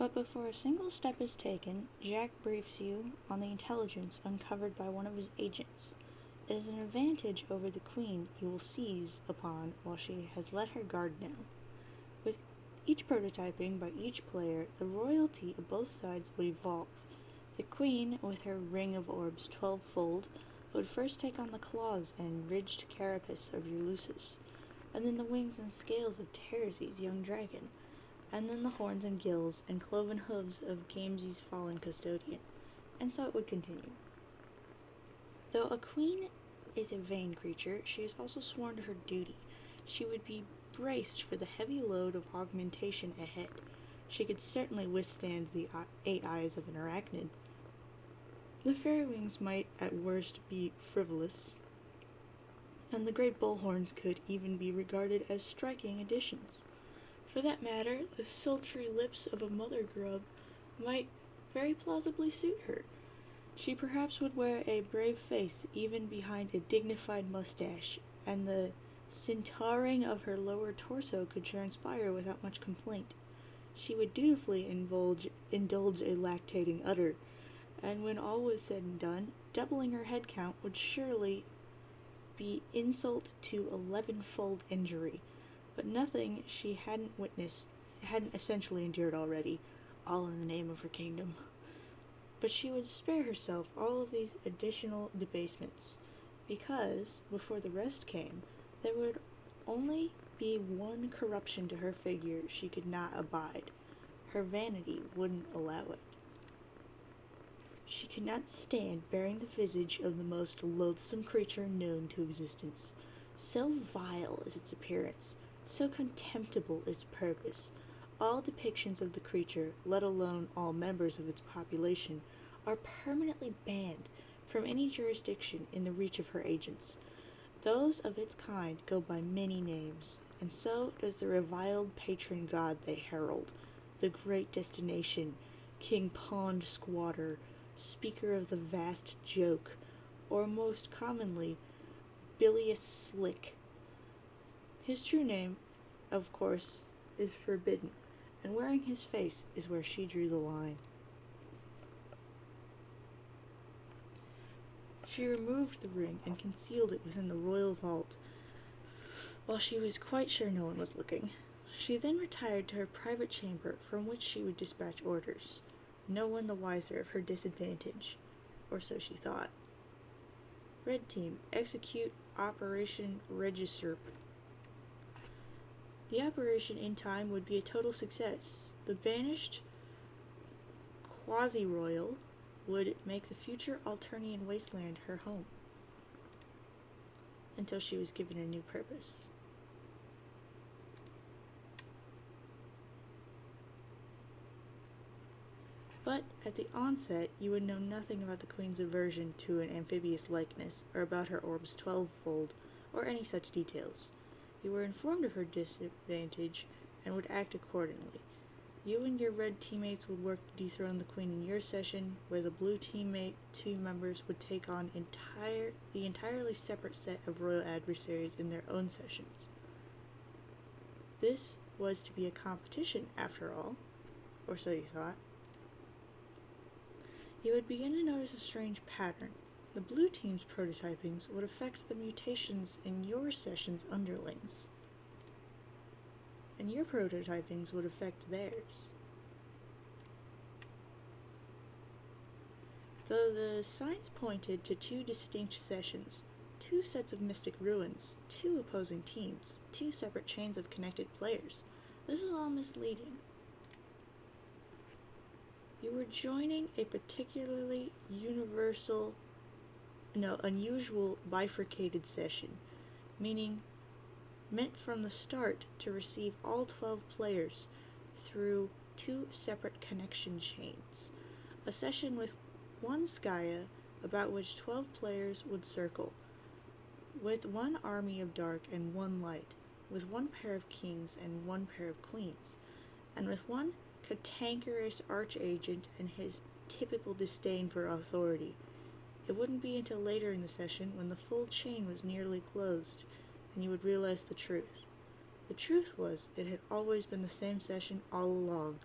But before a single step is taken, Jack briefs you on the intelligence uncovered by one of his agents. It is an advantage over the queen you will seize upon while she has let her guard down. With each prototyping by each player, the royalty of both sides would evolve. The queen, with her ring of orbs 12-fold, would first take on the claws and ridged carapace of Ulysses, and then the wings and scales of Tereses' young dragon, and then the horns and gills and cloven hooves of Gamzee's fallen custodian, and so it would continue. Though a queen is a vain creature, she is also sworn to her duty. She would be braced for the heavy load of augmentation ahead. She could certainly withstand the 8 eyes of an arachnid. The fairy wings might at worst be frivolous, and the great bullhorns could even be regarded as striking additions. For that matter, the sultry lips of a mother grub might very plausibly suit her. She perhaps would wear a brave face even behind a dignified mustache, and the centauring of her lower torso could transpire without much complaint. She would dutifully indulge a lactating udder, and when all was said and done, doubling her head count would surely be insult to 11-fold injury, but nothing she hadn't essentially endured already, all in the name of her kingdom. But she would spare herself all of these additional debasements, because, before the rest came, there would only be one corruption to her figure she could not abide. Her vanity wouldn't allow it. She could not stand bearing the visage of the most loathsome creature known to existence. So vile is its appearance, so contemptible its purpose. All depictions of the creature, let alone all members of its population, are permanently banned from any jurisdiction in the reach of her agents. Those of its kind go by many names, and so does the reviled patron god they herald, the great destination, King Pond Squatter, speaker of the vast joke, or most commonly, Bilious Slick. His true name, of course, is forbidden, and wearing his face is where she drew the line. She removed the ring and concealed it within the royal vault, while she was quite sure no one was looking. She then retired to her private chamber, from which she would dispatch orders, no one the wiser of her disadvantage, or so she thought. Red Team, execute Operation Regisurp. The operation in time would be a total success. The banished quasi-royal would make the future Alternian wasteland her home, until she was given a new purpose. But at the onset, you would know nothing about the Queen's aversion to an amphibious likeness, or about her orb's 12-fold, or any such details. You were informed of her disadvantage, and would act accordingly. You and your red teammates would work to dethrone the Queen in your session, where the blue team members would take on the entirely separate set of royal adversaries in their own sessions. This was to be a competition, after all, or so you thought. You would begin to notice a strange pattern. The blue team's prototypings would affect the mutations in your session's underlings, and your prototypings would affect theirs. Though the signs pointed to 2 distinct sessions, 2 sets of mystic ruins, 2 opposing teams, 2 separate chains of connected players, this is all misleading. You were joining a particularly unusual bifurcated session, meant from the start to receive all 12 players through 2 separate connection chains. A session with one Skaya about which 12 players would circle, with 1 army of dark and 1 light, with 1 pair of kings and 1 pair of queens, and with 1 cantankerous archagent and his typical disdain for authority. It wouldn't be until later in the session, when the full chain was nearly closed, and you would realize the truth. The truth was, it had always been the same session all along.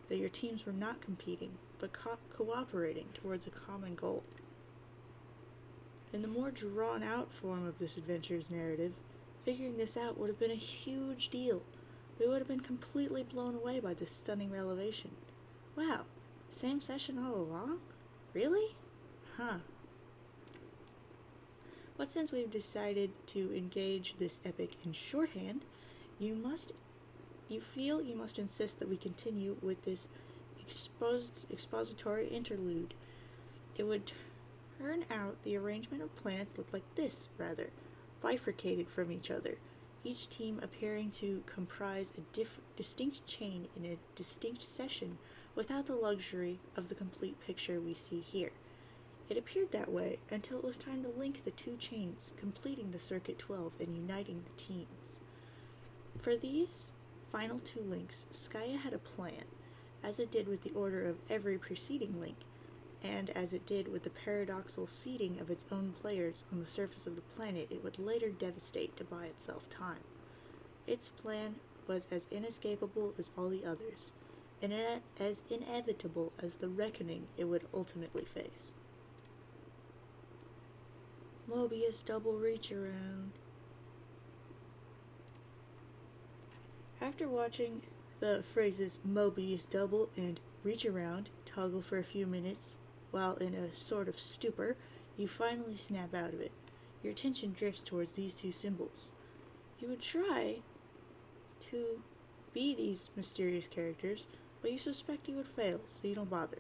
that your teams were not competing, but cooperating towards a common goal. In the more drawn-out form of this adventure's narrative, figuring this out would have been a huge deal. We would have been completely blown away by this stunning revelation. Wow, same session all along? Really? Huh. But since we've decided to engage this epic in shorthand, you must insist that we continue with this expository interlude. It would turn out the arrangement of planets looked like this, rather, bifurcated from each other, each team appearing to comprise a distinct chain in a distinct session without the luxury of the complete picture we see here. It appeared that way until it was time to link the two chains, completing the Circuit 12 and uniting the teams. For these final two links, Skya had a plan, as it did with the order of every preceding link, and as it did with the paradoxical seeding of its own players on the surface of the planet it would later devastate to buy itself time. Its plan was as inescapable as all the others, and as inevitable as the reckoning it would ultimately face. Mobius double reach around. After watching the phrases Mobius double and reach around toggle for a few minutes, while in a sort of stupor, you finally snap out of it. Your attention drifts towards these two symbols. You would try to be these mysterious characters, but you suspect you would fail, so you don't bother.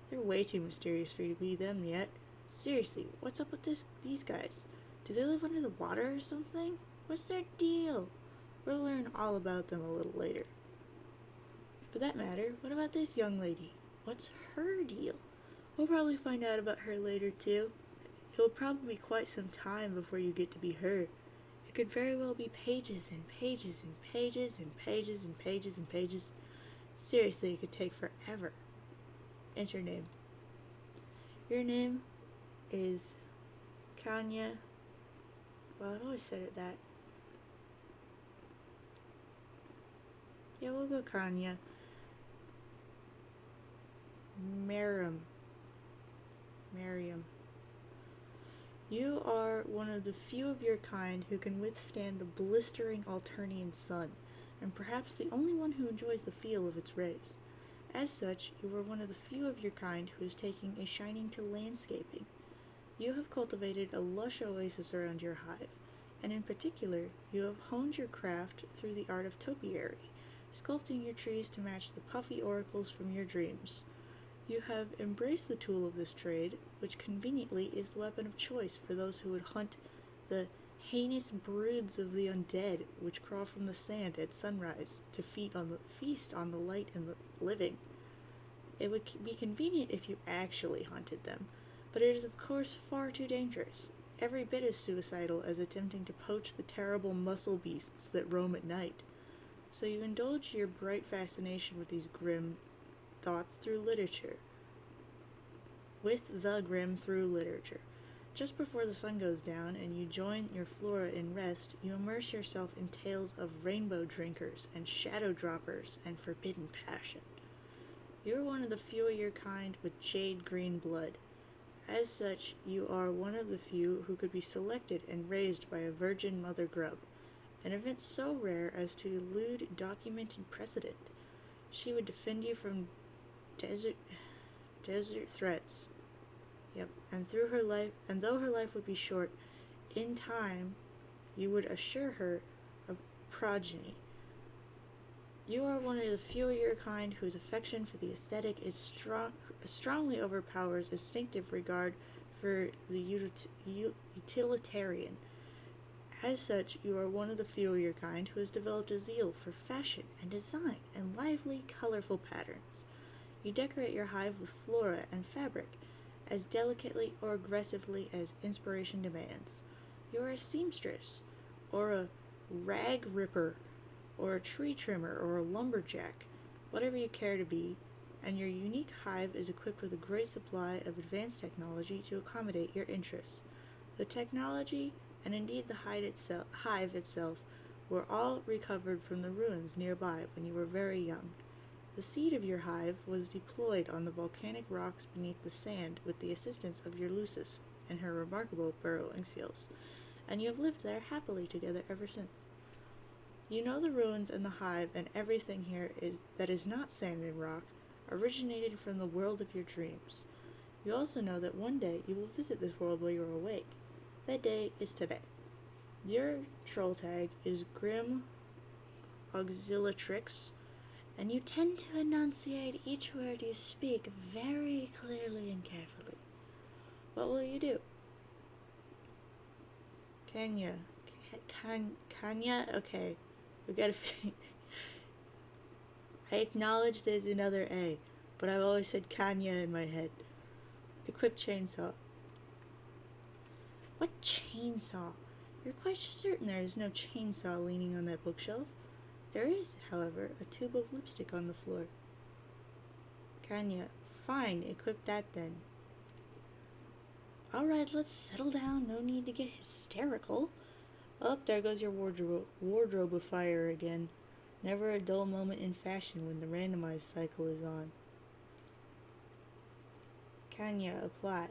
They're way too mysterious for you to be them yet. Seriously, what's up with these guys? Do they live under the water or something? What's their deal? We'll learn all about them a little later. For that matter, what about this young lady? What's her deal? We'll probably find out about her later too. It will probably be quite some time before you get to be her. It could very well be pages and pages and pages and pages and pages and pages. Seriously, it could take forever. Enter your name. Your name is Kanya. Well, I've always said it that. Yeah, we'll go Kanya. Miriam. You are one of the few of your kind who can withstand the blistering Alternian sun, and perhaps the only one who enjoys the feel of its rays. As such, you are one of the few of your kind who is taking a shining to landscaping. You have cultivated a lush oasis around your hive, and in particular, you have honed your craft through the art of topiary, sculpting your trees to match the puffy oracles from your dreams. You have embraced the tool of this trade, which conveniently is the weapon of choice for those who would hunt the heinous broods of the undead which crawl from the sand at sunrise to feast on the light and the living. It would be convenient if you actually hunted them, but it is of course far too dangerous, every bit as suicidal as attempting to poach the terrible muscle beasts that roam at night. So you indulge your bright fascination with these grim thoughts through literature. With the grim through literature. Just before the sun goes down and you join your flora in rest, you immerse yourself in tales of rainbow drinkers and shadow droppers and forbidden passion. You are one of the few of your kind with jade green blood. As such, you are one of the few who could be selected and raised by a virgin mother grub, an event so rare as to elude documented precedent. She would defend you from desert threats. Yep, and though her life would be short, in time, you would assure her of progeny. You are one of the few of your kind whose affection for the aesthetic is strongly overpowers instinctive regard for the utilitarian. As such, you are one of the few of your kind who has developed a zeal for fashion and design and lively, colorful patterns. You decorate your hive with flora and fabric, as delicately or aggressively as inspiration demands. You are a seamstress, or a rag ripper, or a tree trimmer, or a lumberjack, whatever you care to be, and your unique hive is equipped with a great supply of advanced technology to accommodate your interests. The technology, and indeed the hive itself, were all recovered from the ruins nearby when you were very young. The seed of your hive was deployed on the volcanic rocks beneath the sand with the assistance of your Lucis and her remarkable burrowing skills, and you have lived there happily together ever since. You know the ruins and the hive and everything here that is not sand and rock originated from the world of your dreams. You also know that one day you will visit this world while you are awake. That day is today. Your troll tag is Grim Auxiliatrix, and you tend to enunciate each word you speak very clearly and carefully. What will you do? Kanya. Kanya? Okay. We gotta... I acknowledge there's another A, but I've always said Kanya in my head. Equip chainsaw. What chainsaw? You're quite certain there is no chainsaw leaning on that bookshelf? There is, however, a tube of lipstick on the floor. Kanya, fine, equip that then. Alright, let's settle down, no need to get hysterical. Oh, there goes your wardrobe fire again. Never a dull moment in fashion when the randomized cycle is on. Kanya, apply.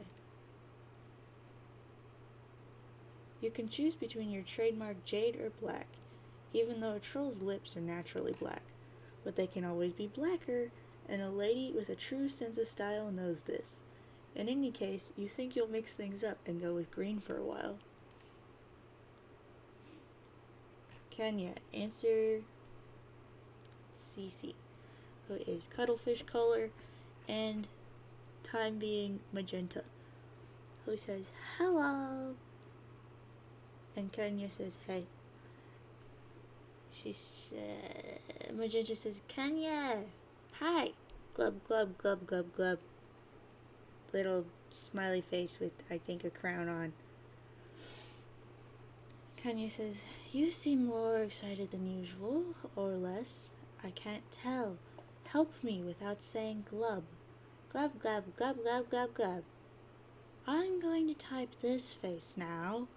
You can choose between your trademark jade or black, even though a troll's lips are naturally black. But they can always be blacker, and a lady with a true sense of style knows this. In any case, you think you'll mix things up and go with green for a while. Kenya, answer Cece, who is cuttlefish color and time being magenta, who says hello. And Kenya says, hey. Magenta says, Kenya, hi. Glub, glub, glub, glub, glub. Little smiley face with, I think, a crown on. Kenya says, you seem more excited than usual, or less. I can't tell. Help me without saying glub. Glub, glub, glub, glub, glub, glub. I'm going to type this face now.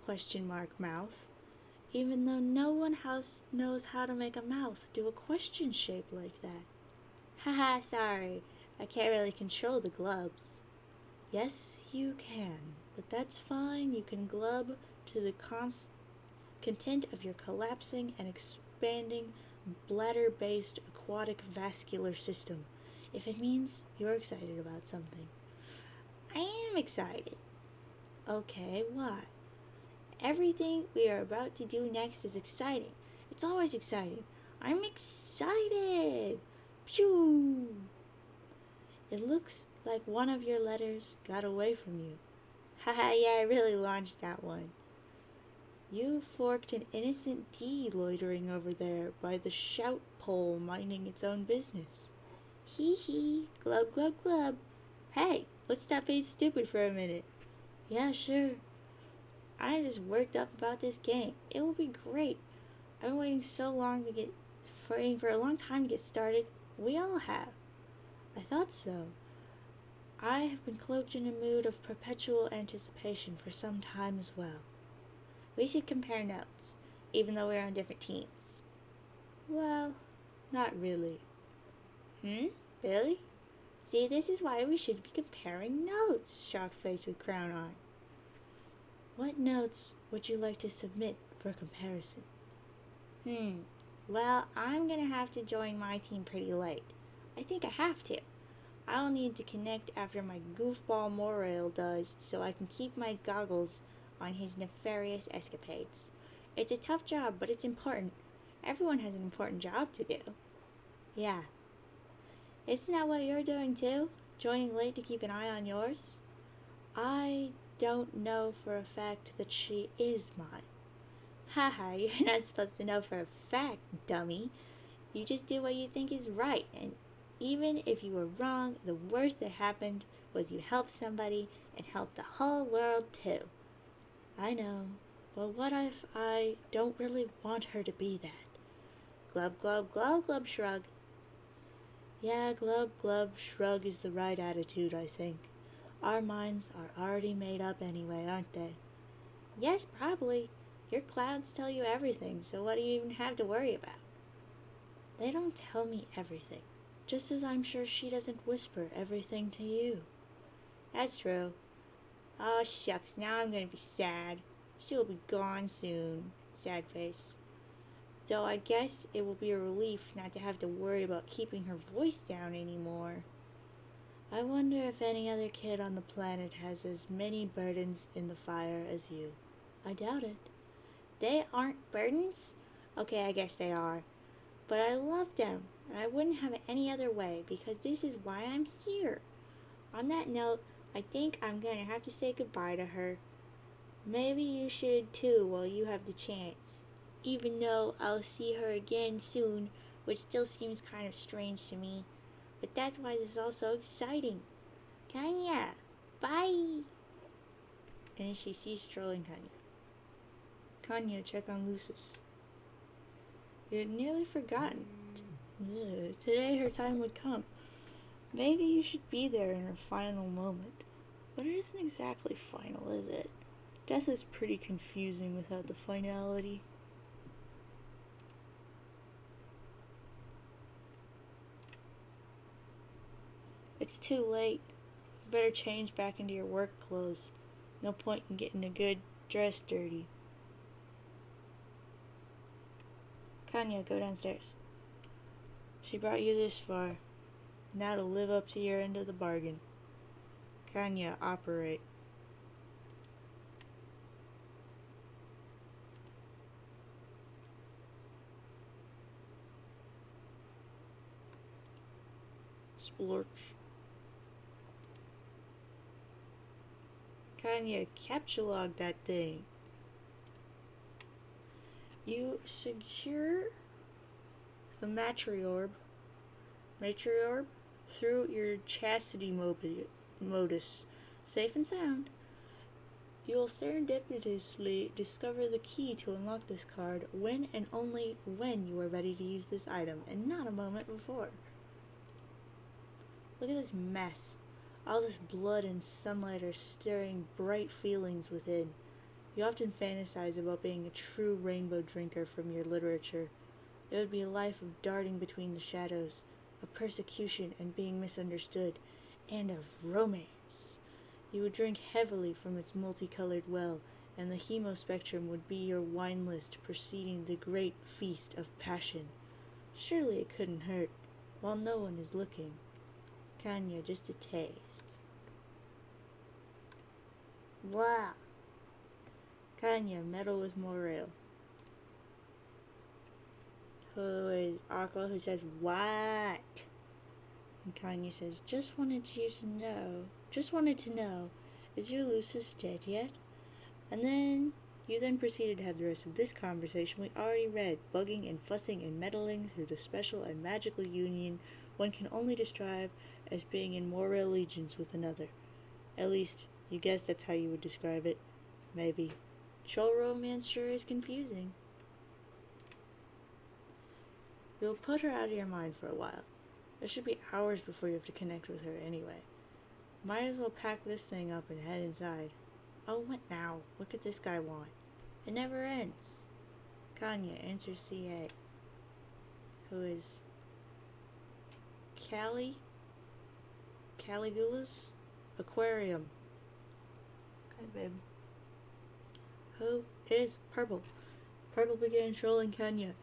Question mark mouth. Even though no one knows how to make a mouth do a question shape like that. Haha, sorry. I can't really control the glubs. Yes, you can. But that's fine. You can glub to the content of your collapsing and expanding bladder-based aquatic vascular system, if it means you're excited about something. I am excited. Okay, why? Everything we are about to do next is exciting. It's always exciting. I'm excited! Phew! It looks like one of your letters got away from you. Haha, yeah, I really launched that one. You forked an innocent D loitering over there by the shout pole minding its own business. Hee hee, glub glub glub. Hey, let's stop being stupid for a minute. Yeah, sure. I'm just worked up about this game. It will be great. I've been waiting for a long time to get started. We all have. I thought so. I have been cloaked in a mood of perpetual anticipation for some time as well. We should compare notes, even though we're on different teams. Well, not really. Really? See, this is why we should be comparing notes, shock-faced with crown on. What notes would you like to submit for comparison? Well, I'm gonna have to join my team pretty late. I think I have to. I'll need to connect after my goofball Morale does so I can keep my goggles on his nefarious escapades. It's a tough job, but it's important. Everyone has an important job to do. Yeah. Isn't that what you're doing too? Joining late to keep an eye on yours? I don't know for a fact that she is mine. Haha, you're not supposed to know for a fact, dummy. You just do what you think is right, and even if you were wrong, the worst that happened was you helped somebody and helped the whole world too. I know, but what if I don't really want her to be that? Glub, glub, glub, glub, shrug. Yeah, glub, glub, shrug is the right attitude, I think. Our minds are already made up anyway, aren't they? Yes, probably. Your clouds tell you everything, so what do you even have to worry about? They don't tell me everything. Just as I'm sure she doesn't whisper everything to you. That's true. Oh, shucks, now I'm gonna be sad. She'll be gone soon. Sad face. Though I guess it will be a relief not to have to worry about keeping her voice down anymore. I wonder if any other kid on the planet has as many burdens in the fire as you. I doubt it. They aren't burdens? Okay, I guess they are. But I love them, and I wouldn't have it any other way, because this is why I'm here. On that note, I think I'm going to have to say goodbye to her. Maybe you should too while you have the chance. Even though I'll see her again soon, which still seems kind of strange to me. But that's why this is all so exciting. Kanya, bye! And she sees strolling Kanya. Kanya, check on Lucis. You had nearly forgotten. Today her time would come. Maybe you should be there in her final moment. But it isn't exactly final, is it? Death is pretty confusing without the finality. It's too late. You better change back into your work clothes. No point in getting a good dress dirty. Kanya, go downstairs. She brought you this far. Now to live up to your end of the bargain. Kanya, operate. Splorch. Kanya, captcha-log that thing. You secure the matriorb through your chastity modus. Safe and sound. You will serendipitously discover the key to unlock this card when and only when you are ready to use this item, and not a moment before. Look at this mess. All this blood and sunlight are stirring bright feelings within. You often fantasize about being a true rainbow drinker from your literature. It would be a life of darting between the shadows, of persecution and being misunderstood, and of romance. You would drink heavily from its multicolored well, and the hemospectrum would be your wine list preceding the great feast of passion. Surely it couldn't hurt, while no one is looking. Kanya, just a taste. Blah. Kanya, meddle with Morale. Who is Aqua, who says, what? And Kanya says, just wanted to know, is your Lucis dead yet? And then, you then proceeded to have the rest of this conversation we already read, bugging and fussing and meddling through the special and magical union one can only describe as being in moral allegiance with another. At least, you guess that's how you would describe it. Maybe. Troll romance sure is confusing. You'll put her out of your mind for a while. It should be hours before you have to connect with her anyway. Might as well pack this thing up and head inside. Oh, what now? What could this guy want? It never ends. Kanya, answer CA. Who is Caligula's Aquarium. Hi, babe. Who is Purple? Purple began trolling Kanya.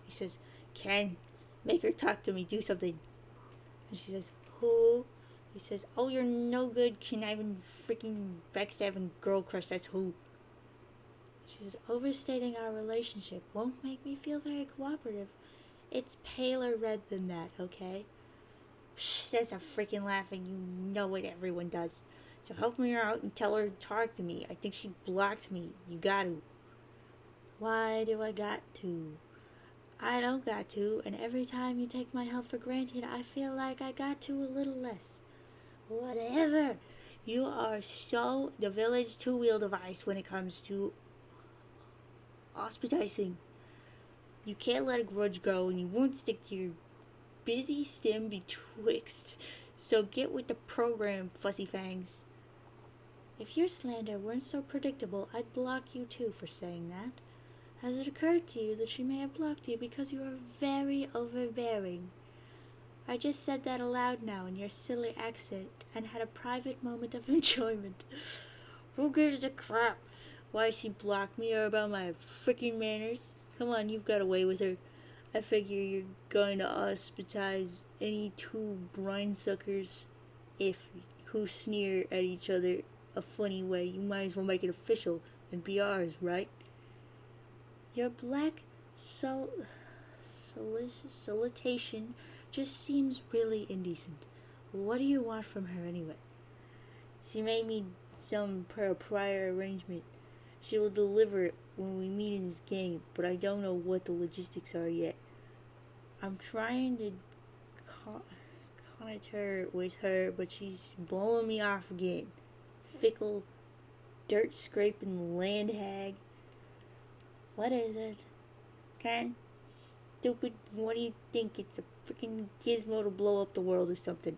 He says, Ken, make her talk to me, do something. And she says, who? He says, oh, you're no good, conniving, freaking, backstabbing girl crush, that's who. She says, overstating our relationship won't make me feel very cooperative. It's paler red than that, okay? Psh, that's a freaking laughing, you know what everyone does. So help me out and tell her to talk to me. I think she blocked me. You got to. Why do I got to? I don't got to, and every time you take my help for granted, I feel like I got to a little less. Whatever. You are so the village two-wheel device when it comes to hospitizing. You can't let a grudge go, and you won't stick to your busy stem betwixt. So get with the program, Fussy Fangs. If your slander weren't so predictable, I'd block you too for saying that. Has it occurred to you that she may have blocked you because you are very overbearing? I just said that aloud now in your silly accent and had a private moment of enjoyment. Who gives a crap why she blocked me or about my freaking manners? Come on, you've got away with her. I figure you're going to ostracize any two brine suckers if who sneer at each other a funny way. You might as well make it official and be ours, right? Your black salutation just seems really indecent. What do you want from her anyway? She made me some prior arrangement. She will deliver it when we meet in this game, but I don't know what the logistics are yet. I'm trying to connect with her, but she's blowing me off again. Fickle, dirt scraping land hag. What is it? Ken? Stupid, what do you think? It's a freaking gizmo to blow up the world or something.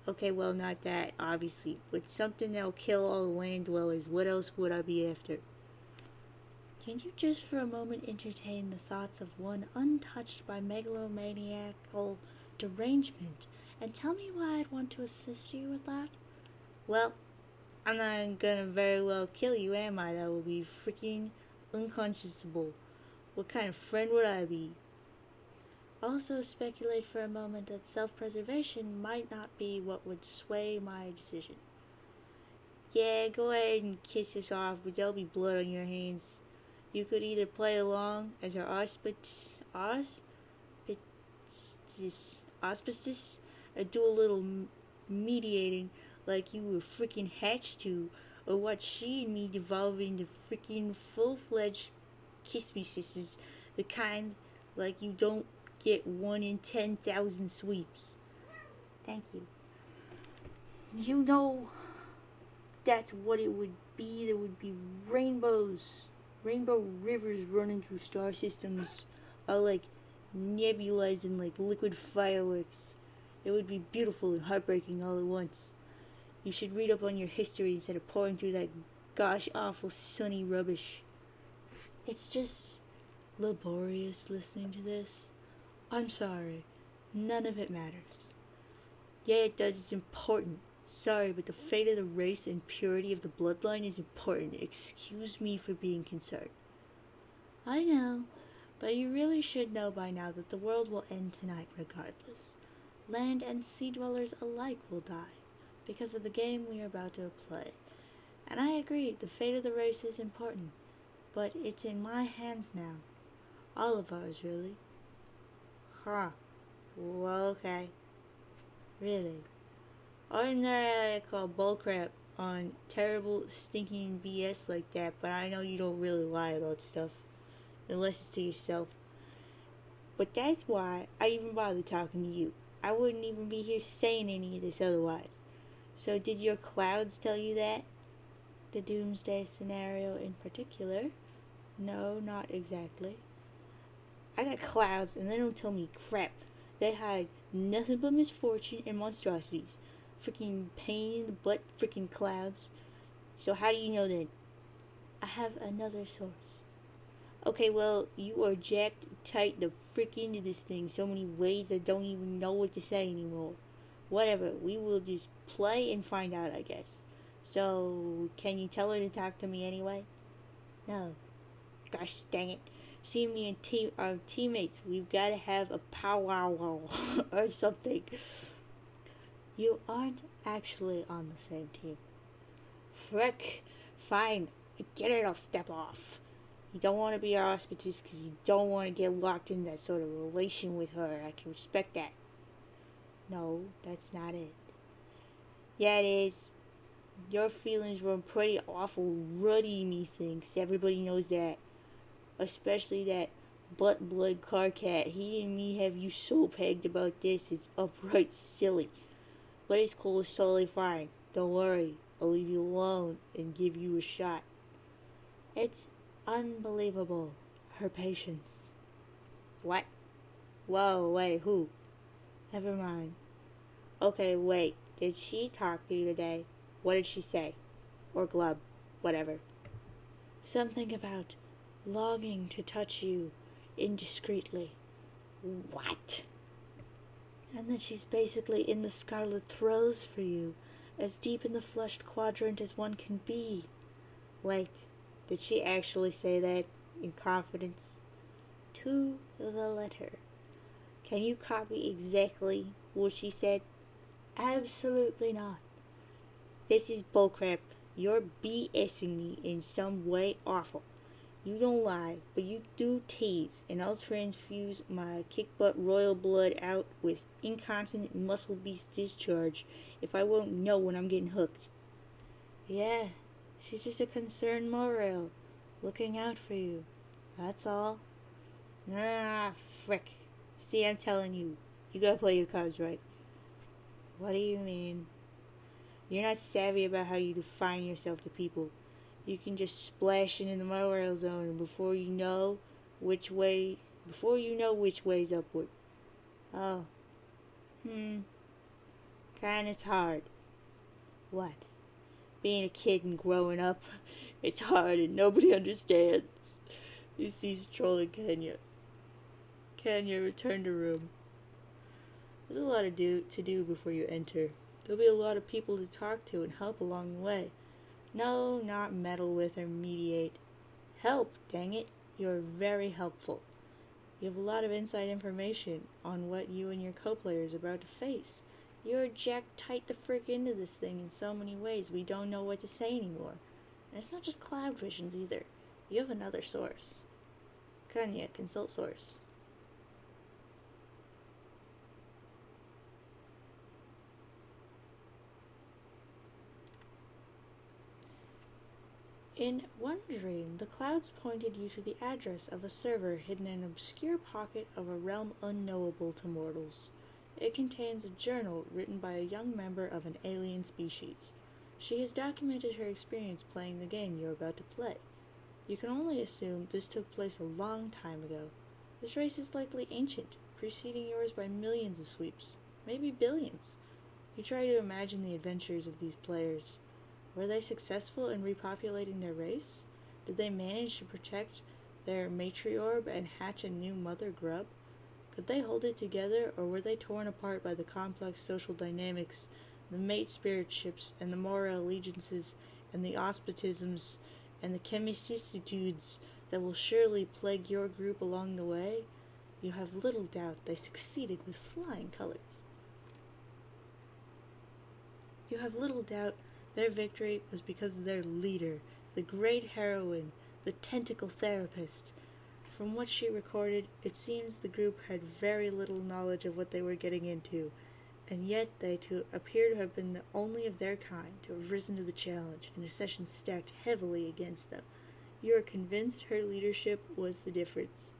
Okay, well, not that, obviously, but something that'll kill all the land dwellers. What else would I be after? Can you just for a moment entertain the thoughts of one untouched by megalomaniacal derangement and tell me why I'd want to assist you with that? Well, I'm not gonna very well kill you, am I? That would be freaking unconscionable. What kind of friend would I be? Also speculate for a moment that self-preservation might not be what would sway my decision. Yeah, go ahead and kiss us off, but there'll be blood on your hands. You could either play along as our auspicious, and do a little mediating like you were freaking hatched to, or watch she and me devolve into freaking full-fledged kiss-me-sisses, the kind like you don't get 1 in 10,000 sweeps. Thank you. You know, that's what it would be. There would be rainbows. Rainbow rivers running through star systems, all like nebulas and like liquid fireworks. It would be beautiful and heartbreaking all at once. You should read up on your history instead of pouring through that gosh awful sunny rubbish. It's just laborious listening to this. I'm sorry. None of it matters. Yeah, it does. It's important. Sorry, but the fate of the race and purity of the bloodline is important. Excuse me for being concerned. I know, but you really should know by now that the world will end tonight regardless. Land and sea dwellers alike will die because of the game we are about to play. And I agree, the fate of the race is important, but it's in my hands now. All of ours, really. Huh. Well, okay. Really. Ordinarily, I call bullcrap on terrible, stinking BS like that, but I know you don't really lie about stuff. Unless it's to yourself. But that's why I even bother talking to you. I wouldn't even be here saying any of this otherwise. So did your clouds tell you that? The doomsday scenario in particular? No, not exactly. I got clouds and they don't tell me crap. They hide nothing but misfortune and monstrosities. Freaking pain in the butt, freaking clouds. So how do you know that? I have another source. Okay, well, you are jacked tight the frick into this thing so many ways I don't even know what to say anymore. Whatever, we will just play and find out, I guess. So, can you tell her to talk to me anyway? No. Gosh dang it. See, me and our teammates, we've got to have a powwow or something. You aren't actually on the same team. Frick. Fine. I get it, I'll step off. You don't want to be our auspicious because you don't want to get locked in that sort of relation with her. I can respect that. No, that's not it. Yeah, it is. Your feelings run pretty awful ruddy, methinks. Everybody knows that. Especially that butt-blood car cat. He and me have you so pegged about this, it's upright silly. But it's cool, it's totally fine. Don't worry. I'll leave you alone and give you a shot. It's unbelievable. Her patience. What? Whoa, wait, who? Never mind. Okay, wait. Did she talk to you today? What did she say? Or glub. Whatever. Something about longing to touch you indiscreetly. What? And that she's basically in the scarlet throes for you, as deep in the flushed quadrant as one can be. Wait, did she actually say that in confidence? To the letter. Can you copy exactly what she said? Absolutely not. This is bullcrap. You're BSing me in some way awful. You don't lie, but you do tease, and I'll transfuse my kick-butt royal blood out with incontinent muscle beast discharge if I won't know when I'm getting hooked. Yeah, she's just a concerned morale, looking out for you. That's all. Ah, frick. See, I'm telling you, you gotta play your cards right. What do you mean? You're not savvy about how you define yourself to people. You can just splash into the morale zone, and which way, before you know which way's upward. Oh, kinda hard. What? Being a kid and growing up, it's hard and nobody understands. He sees trolling Kenya. Kenya, return to room. There's a lot to do before you enter. There'll be a lot of people to talk to and help along the way. No, not meddle with or mediate. Help, dang it. You're very helpful. You have a lot of inside information on what you and your co-players are about to face. You're jacked tight the frick into this thing in so many ways we don't know what to say anymore. And it's not just cloud visions either. You have another source. Kenya, consult source. In one dream, the clouds pointed you to the address of a server hidden in an obscure pocket of a realm unknowable to mortals. It contains a journal written by a young member of an alien species. She has documented her experience playing the game you're about to play. You can only assume this took place a long time ago. This race is likely ancient, preceding yours by millions of sweeps, maybe billions. You try to imagine the adventures of these players. Were they successful in repopulating their race? Did they manage to protect their matriorb and hatch a new mother grub? Could they hold it together, or were they torn apart by the complex social dynamics, the mate spiritships, and the moral allegiances, and the auspicisms, and the chemicissitudes that will surely plague your group along the way? You have little doubt they succeeded with flying colors. You have little doubt their victory was because of their leader, the great heroine, the tentacle therapist. From what she recorded, it seems the group had very little knowledge of what they were getting into, and yet they appear to have been the only of their kind to have risen to the challenge in a session stacked heavily against them. You are convinced her leadership was the difference.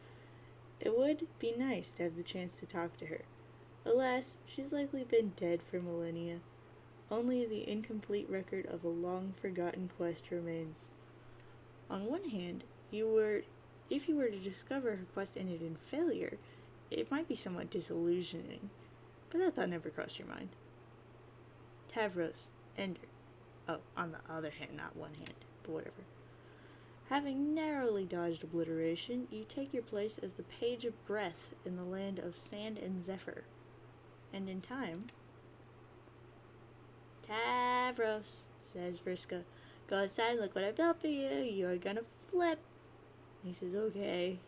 It would be nice to have the chance to talk to her. Alas, she's likely been dead for millennia. Only the incomplete record of a long-forgotten quest remains. On one hand, if you were to discover her quest ended in failure, it might be somewhat disillusioning, but that thought never crossed your mind. Tavros, Ender. Oh, on the other hand, not one hand, but whatever. Having narrowly dodged obliteration, you take your place as the Page of Breath in the land of Sand and Zephyr. And in time... Tavros, says Vriska, go outside and look what I built for you. You're gonna flip. He says, okay.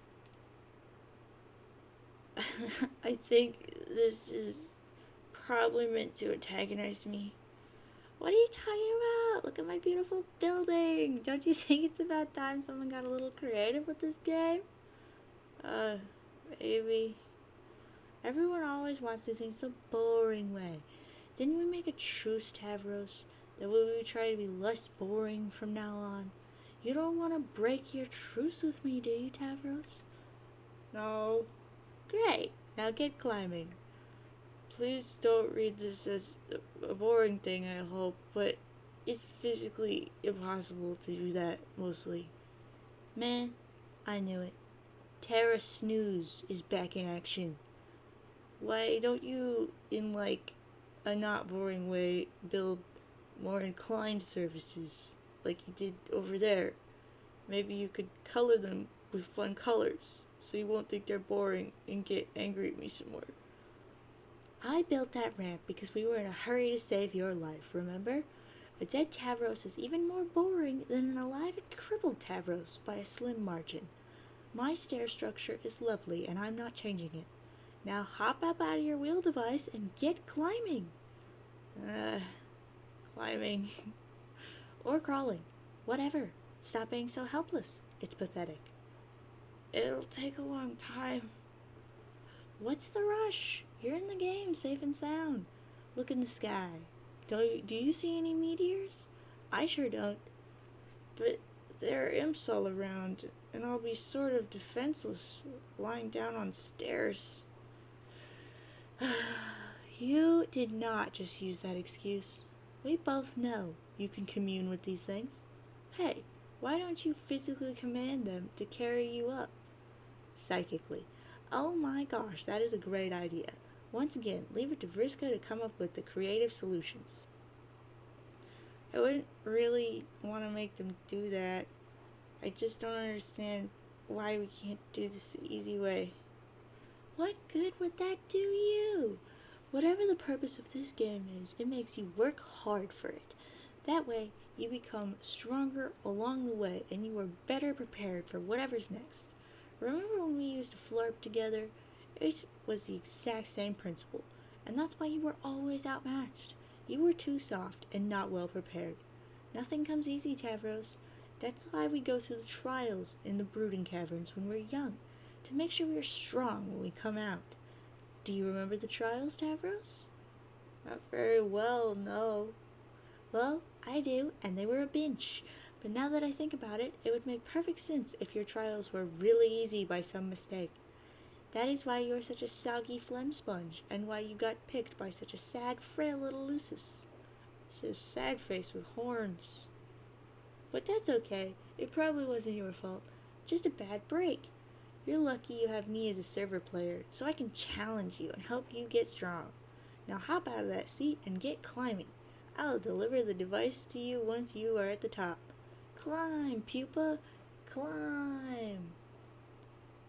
I think this is probably meant to antagonize me. What are you talking about? Look at my beautiful building. Don't you think it's about time someone got a little creative with this game? Maybe. Everyone always wants to think the boring way. Didn't we make a truce, Tavros? That we would try to be less boring from now on? You don't want to break your truce with me, do you, Tavros? No. Great. Now get climbing. Please don't read this as a boring thing, I hope, but it's physically impossible to do that, mostly. Man, I knew it. Terra Snooze is back in action. Why don't you, in a not boring way, build more inclined surfaces like you did over there? Maybe you could color them with fun colors so you won't think they're boring and get angry at me some more. I I built that ramp because we were in a hurry to save your life, remember? A dead Tavros is even more boring than an alive and crippled Tavros by a slim margin. My stair structure is lovely and I'm not changing it. Now hop up out of your wheel device and get climbing. Climbing. Or crawling. Whatever. Stop being so helpless. It's pathetic. It'll take a long time. What's the rush? You're in the game, safe and sound. Look in the sky. Do you see any meteors? I sure don't. But there are imps all around, and I'll be sort of defenseless lying down on stairs. You did not just use that excuse. We both know you can commune with these things. Hey, why don't you physically command them to carry you up? Psychically. Oh my gosh, that is a great idea. Once again, leave it to Vriska to come up with the creative solutions. I wouldn't really want to make them do that. I just don't understand why we can't do this the easy way. What good would that do you? Whatever the purpose of this game is, it makes you work hard for it. That way, you become stronger along the way and you are better prepared for whatever's next. Remember when we used to flirt together? It was the exact same principle, and that's why you were always outmatched. You were too soft and not well prepared. Nothing comes easy, Tavros. That's why we go through the trials in the brooding caverns when we're young, to make sure we are strong when we come out. Do you remember the trials, Tavros? Not very well, no. Well, I do, and they were a binge. But now that I think about it, it would make perfect sense if your trials were really easy by some mistake. That is why you are such a soggy phlegm sponge, and why you got picked by such a sad, frail little Lucis. It's a sad face with horns. But that's okay. It probably wasn't your fault. Just a bad break. You're lucky you have me as a server player, so I can challenge you and help you get strong. Now hop out of that seat and get climbing. I'll deliver the device to you once you are at the top. Climb, pupa, climb.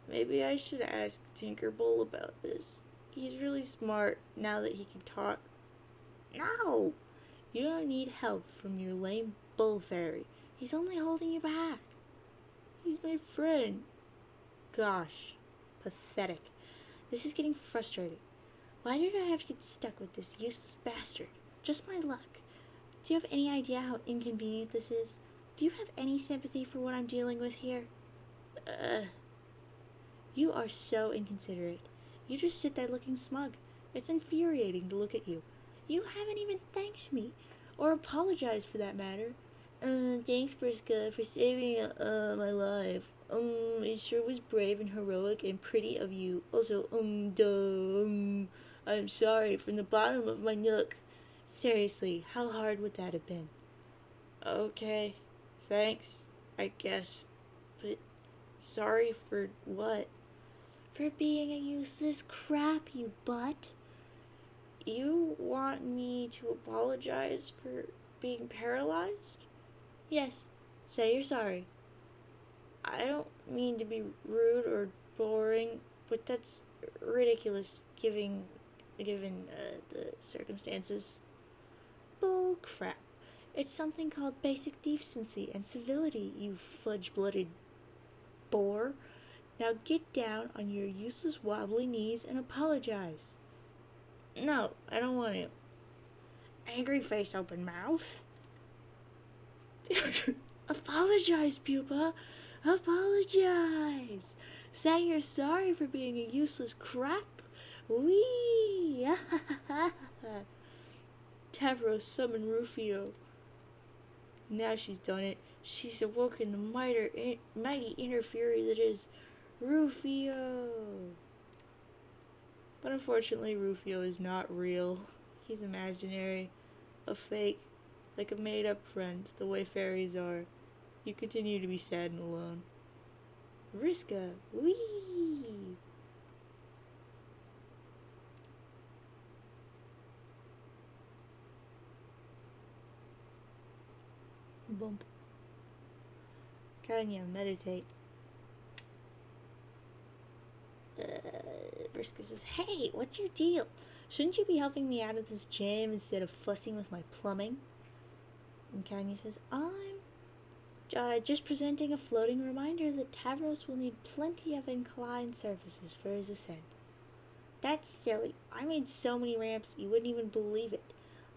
Maybe I should ask Tinkerbull about this. He's really smart now that he can talk. No! You don't need help from your lame bull fairy. He's only holding you back. He's my friend. Gosh, pathetic. This is getting frustrating. Why did I have to get stuck with this useless bastard? Just my luck. Do you have any idea how inconvenient this is? Do you have any sympathy for what I'm dealing with here? You are so inconsiderate. You just sit there looking smug. It's infuriating to look at you. You haven't even thanked me, or apologized for that matter. Thanks, Vriska, for saving my life. It sure was brave and heroic and pretty of you. Also, I'm sorry from the bottom of my nook. Seriously, how hard would that have been? Okay, thanks, I guess. But sorry for what? For being a useless crap, you butt. You want me to apologize for being paralyzed? Yes, say you're sorry. I don't mean to be rude or boring, but that's ridiculous given the circumstances. Bull crap. It's something called basic decency and civility, you fudge-blooded boar. Now get down on your useless wobbly knees and apologize. No, I don't want to. Angry face, open mouth. Apologize, pupa. Apologize. Say you're sorry for being a useless crap. Whee! Tavros summoned Rufio. Now she's done it. She's awoken the mighty inner fury that is Rufio. But unfortunately, Rufio is not real. He's imaginary, a fake, like a made-up friend, the way fairies are. You continue to be sad and alone. Vriska, whee! Bump. Kanya, meditate. Vriska says, hey, what's your deal? Shouldn't you be helping me out of this jam instead of fussing with my plumbing? And Kanye says, I'm just presenting a floating reminder that Tavros will need plenty of inclined surfaces for his ascent. That's silly. I made so many ramps you wouldn't even believe it.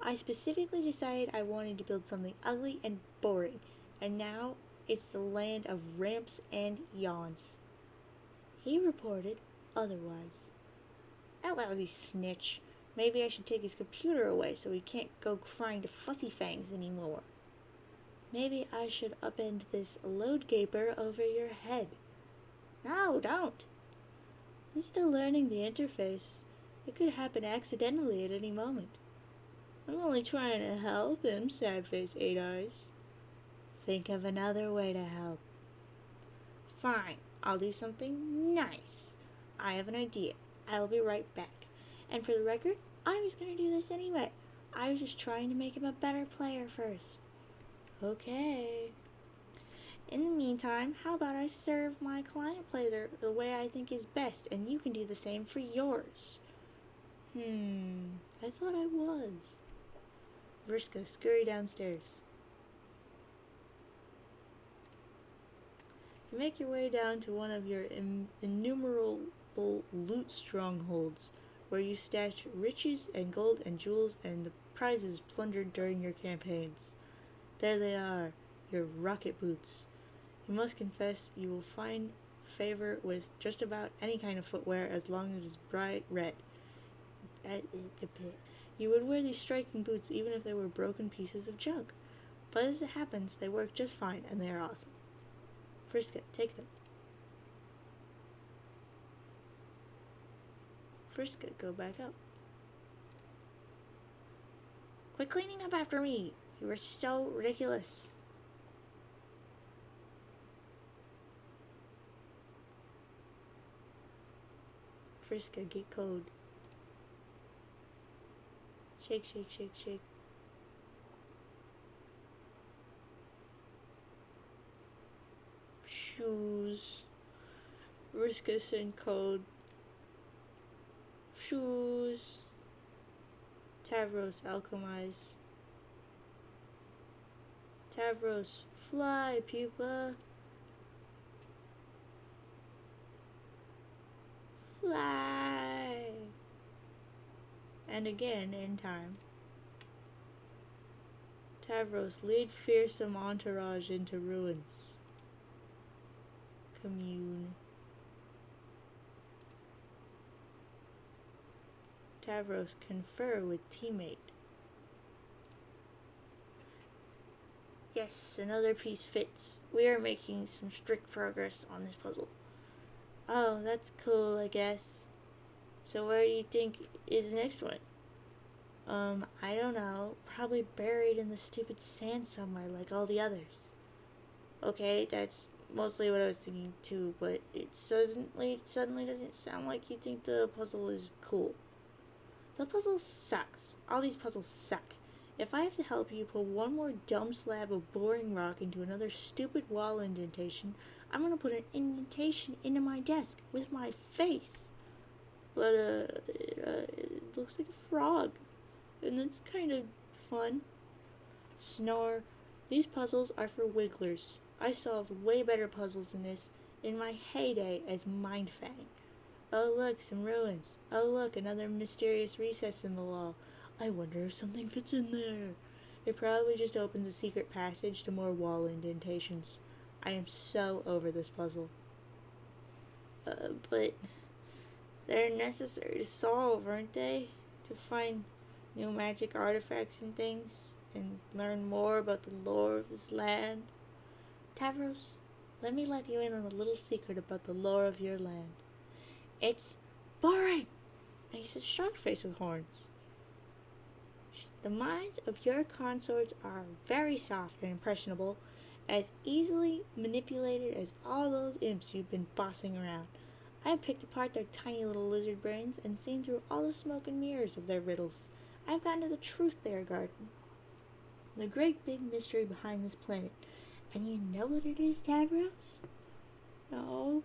I specifically decided I wanted to build something ugly and boring, and now it's the land of ramps and yawns. He reported otherwise. That lousy snitch. Maybe I should take his computer away so he can't go crying to Fussy Fangs anymore. Maybe I should upend this load gaper over your head. No, don't. I'm still learning the interface. It could happen accidentally at any moment. I'm only trying to help him, Sadface 8 Eyes. Think of another way to help. Fine, I'll do something nice. I have an idea. I'll be right back. And for the record, I was going to do this anyway. I was just trying to make him a better player first. Okay. In the meantime, how about I serve my client player the way I think is best, and you can do the same for yours? I thought I was. Vriska, scurry downstairs. You make your way down to one of your innumerable loot strongholds, where you stash riches and gold and jewels and the prizes plundered during your campaigns. There they are, your rocket boots. You must confess you will find favor with just about any kind of footwear as long as it is bright red. You would wear these striking boots even if they were broken pieces of junk. But as it happens, they work just fine and they are awesome. Vriska, take them. Vriska, go back up. Quit cleaning up after me! You are so ridiculous. Vriska, get code. Shake, shake, shake, shake. Shoes. Vriska, send code. Shoes. Tavros, alchemize. Tavros, fly, pupa. Fly. And again in time. Tavros, lead fearsome entourage into ruins. Commune. Tavros, confer with teammate. Yes, another piece fits. We are making some strict progress on this puzzle. Oh, that's cool, I guess. So where do you think is the next one? I don't know. Probably buried in the stupid sand somewhere like all the others. Okay, that's mostly what I was thinking too, but it suddenly doesn't sound like you think the puzzle is cool. The puzzle sucks. All these puzzles suck. If I have to help you put one more dumb slab of boring rock into another stupid wall indentation, I'm gonna put an indentation into my desk with my face. But, it looks like a frog. And that's kind of fun. Snore. These puzzles are for wigglers. I solved way better puzzles than this in my heyday as Mindfang. Oh look, some ruins. Oh look, another mysterious recess in the wall. I wonder if something fits in there. It probably just opens a secret passage to more wall indentations. I am so over this puzzle. But they're necessary to solve, aren't they? To find new magic artifacts and things, and learn more about the lore of this land. Tavros, let me let you in on a little secret about the lore of your land. It's boring! And he's a shark face with horns. The minds of your consorts are very soft and impressionable, as easily manipulated as all those imps you've been bossing around. I have picked apart their tiny little lizard brains and seen through all the smoke and mirrors of their riddles. I've gotten to the truth they are guarding. The great big mystery behind this planet. And you know what it is, Tavros? No.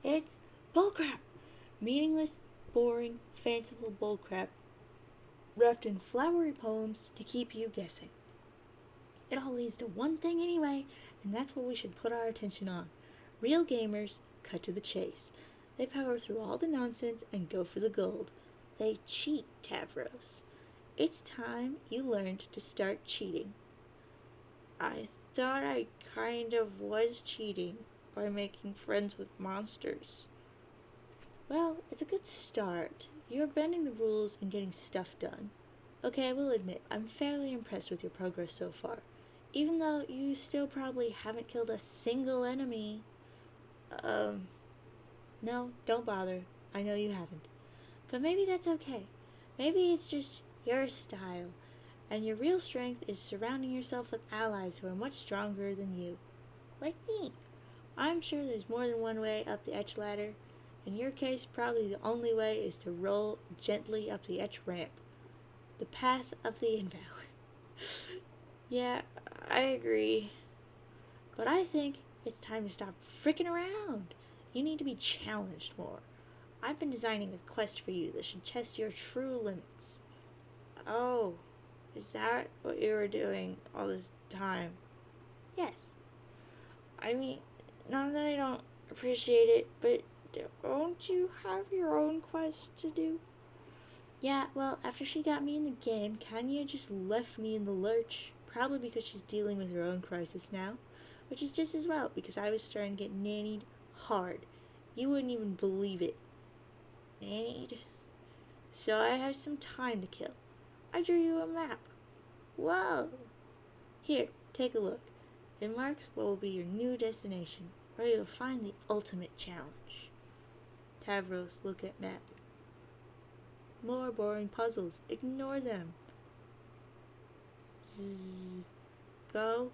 It's bullcrap. Meaningless boring, fanciful bullcrap wrapped in flowery poems to keep you guessing. It all leads to one thing anyway, and that's what we should put our attention on. Real gamers cut to the chase. They power through all the nonsense and go for the gold. They cheat, Tavros. It's time you learned to start cheating. I thought I kind of was cheating by making friends with monsters. Well, it's a good start. You're bending the rules and getting stuff done. Okay, I will admit, I'm fairly impressed with your progress so far. Even though you still probably haven't killed a single enemy. No, don't bother. I know you haven't. But maybe that's okay. Maybe it's just your style, and your real strength is surrounding yourself with allies who are much stronger than you. Like me. I'm sure there's more than one way up the etch ladder. In your case, probably the only way is to roll gently up the etch ramp. The path of the invalid. Yeah, I agree. But I think it's time to stop fricking around. You need to be challenged more. I've been designing a quest for you that should test your true limits. Oh, is that what you were doing all this time? Yes. I mean, not that I don't appreciate it, but don't you have your own quest to do? Yeah, well, after she got me in the game, Kanya just left me in the lurch. Probably because she's dealing with her own crisis now. Which is just as well, because I was starting to get nannied hard. You wouldn't even believe it. Nannied. So I have some time to kill. I drew you a map. Whoa! Here, take a look. It marks what will be your new destination, where you'll find the ultimate challenge. Tavros, look at map. More boring puzzles. Ignore them. Zzz. Go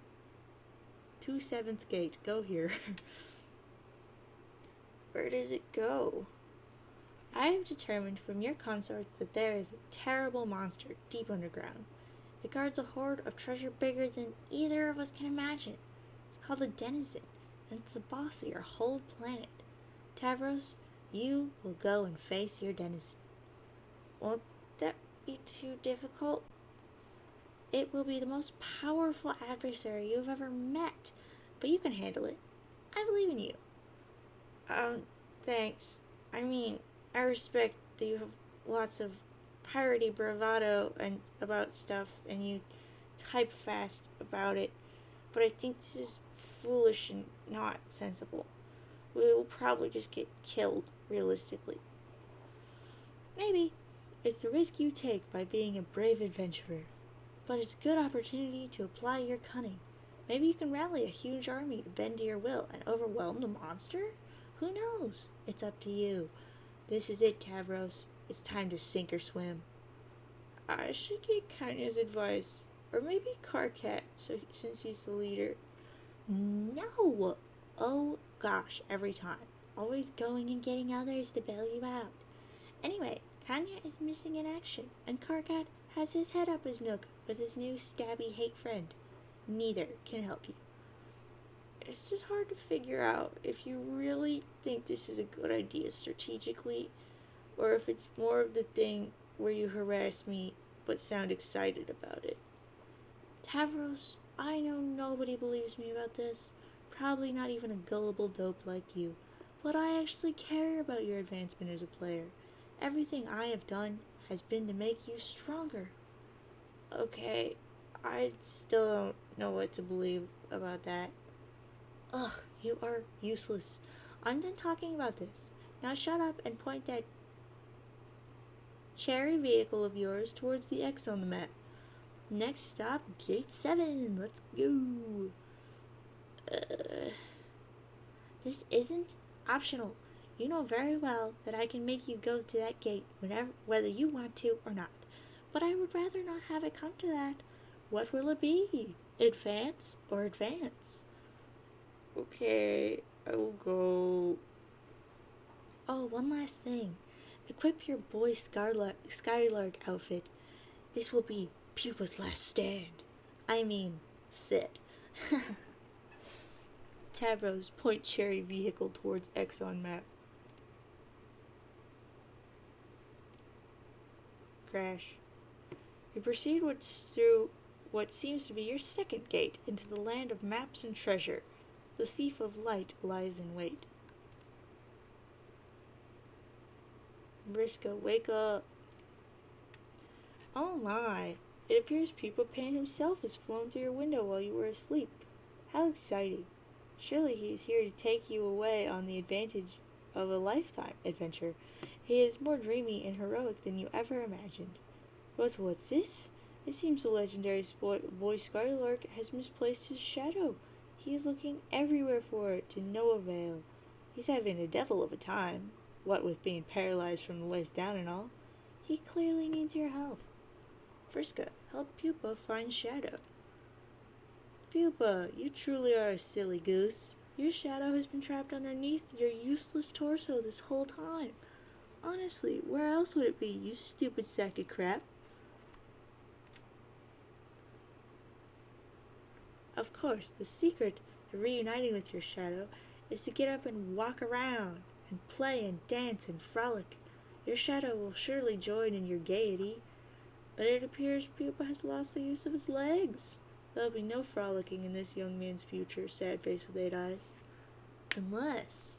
to 7th gate. Go here. Where does it go? I have determined from your consorts that there is a terrible monster deep underground. It guards a hoard of treasure bigger than either of us can imagine. It's called the Denizen, and it's the boss of your whole planet. Tavros, you will go and face your Denizen. Won't that be too difficult? It will be the most powerful adversary you've ever met, but you can handle it. I believe in you. Thanks. I mean, I respect that you have lots of piratey bravado and about stuff, and you type fast about it, but I think this is foolish and not sensible. We will probably just get killed, realistically. Maybe. It's the risk you take by being a brave adventurer. But it's a good opportunity to apply your cunning. Maybe you can rally a huge army to bend to your will and overwhelm the monster? Who knows? It's up to you. This is it, Tavros. It's time to sink or swim. I should get Kanya's advice. Or maybe Karkat, since he's the leader. No! Oh gosh, every time. Always going and getting others to bail you out. Anyway, Kanya is missing in action, and Karkat has his head up his nook with his new stabby hate friend. Neither can help you. It's just hard to figure out if you really think this is a good idea strategically, or if it's more of the thing where you harass me but sound excited about it. Tavros, I know nobody believes me about this, probably not even a gullible dope like you, but I actually care about your advancement as a player. Everything I have done has been to make you stronger. Okay, I still don't know what to believe about that. Ugh, you are useless. I'm done talking about this. Now shut up and point that cherry vehicle of yours towards the X on the map. Next stop, Gate 7. Let's go. This isn't optional. You know very well that I can make you go to that gate whether you want to or not. But I would rather not have it come to that. What will it be? Advance or advance? Okay, I will go. Oh, one last thing. Equip your boy Skylark outfit. This will be Pupa's last stand. I mean, sit. Tavros, point cherry vehicle towards X on map. crash. You proceed through what seems to be your second gate into the land of maps and treasure. The thief of light lies in wait. Vriska, wake up. Oh my, it appears Pupa Pan himself has flown through your window while you were asleep. How exciting. Surely he is here to take you away on the advantage of a lifetime adventure. He is more dreamy and heroic than you ever imagined. But what's this? It seems the legendary boy Skylark has misplaced his shadow. He is looking everywhere for it, to no avail. He's having a devil of a time, what with being paralyzed from the waist down and all. He clearly needs your help. Vriska, help Pupa find Shadow. Pupa, you truly are a silly goose. Your shadow has been trapped underneath your useless torso this whole time. Honestly, where else would it be, you stupid sack of crap? Of course, the secret of reuniting with your shadow is to get up and walk around, and play and dance and frolic. Your shadow will surely join in your gaiety, but it appears Pupa has lost the use of his legs. There'll be no frolicking in this young man's future, sad face with 8 eyes. Unless...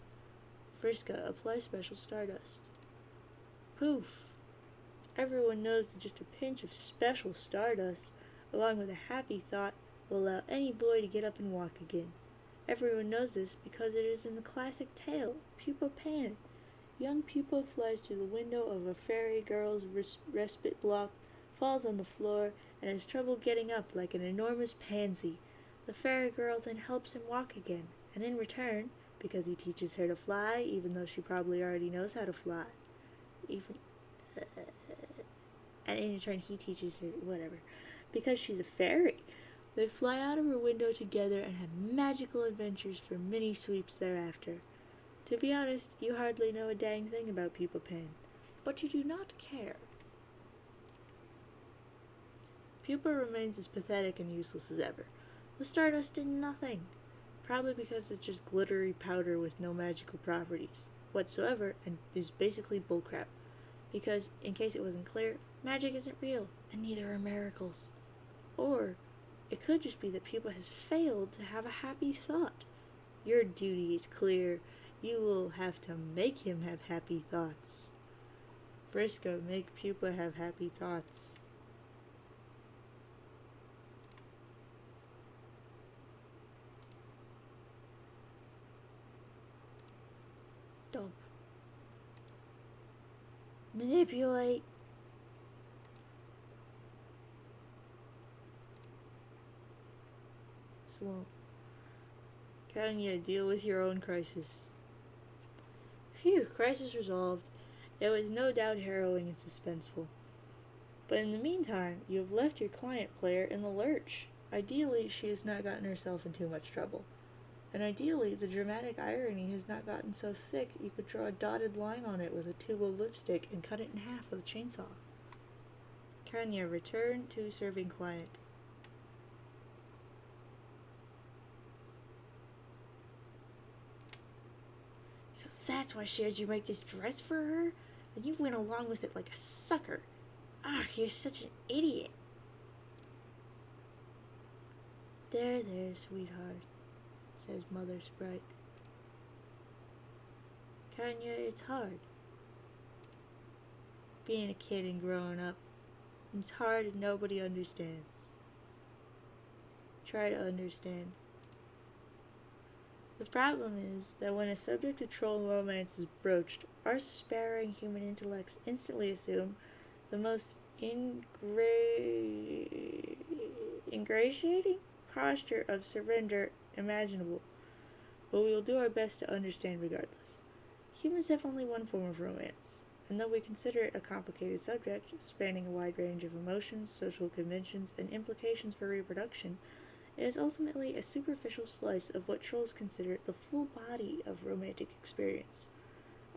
Vriska, apply special stardust. Poof! Everyone knows that just a pinch of special stardust, along with a happy thought, will allow any boy to get up and walk again. Everyone knows this because it is in the classic tale, Pupa Pan. Young Pupa flies through the window of a fairy girl's respite block, falls on the floor, and has trouble getting up like an enormous pansy. The fairy girl then helps him walk again, and in return, because he teaches her to fly, even though she probably already knows how to fly, and in return he teaches her whatever, because she's a fairy. They fly out of her window together and have magical adventures for many sweeps thereafter. To be honest, you hardly know a dang thing about Pupa Pan, but you do not care. Pupa remains as pathetic and useless as ever. The stardust did nothing, probably because it's just glittery powder with no magical properties whatsoever and is basically bullcrap. Because, in case it wasn't clear, magic isn't real, and neither are miracles. Or, it could just be that Pupa has failed to have a happy thought. Your duty is clear. You will have to make him have happy thoughts. Vriska, make Pupa have happy thoughts. Dump. Manipulate. Slow. Kanya, deal with your own crisis. Phew, crisis resolved. It was no doubt harrowing and suspenseful. But in the meantime, you have left your client player in the lurch. Ideally, she has not gotten herself in too much trouble. And ideally, the dramatic irony has not gotten so thick you could draw a dotted line on it with a tube of lipstick and cut it in half with a chainsaw. Kanya, return to serving client. So that's why she had you make this dress for her? And you went along with it like a sucker. Ah, you're such an idiot. There, sweetheart, says Mother Sprite. Kanya, it's hard. Being a kid and growing up. It's hard and nobody understands. Try to understand. The problem is that when a subject of troll romance is broached, our sparing human intellects instantly assume the most ingratiating posture of surrender imaginable, but we will do our best to understand regardless. Humans have only one form of romance, and though we consider it a complicated subject, spanning a wide range of emotions, social conventions, and implications for reproduction, it is ultimately a superficial slice of what trolls consider the full body of romantic experience.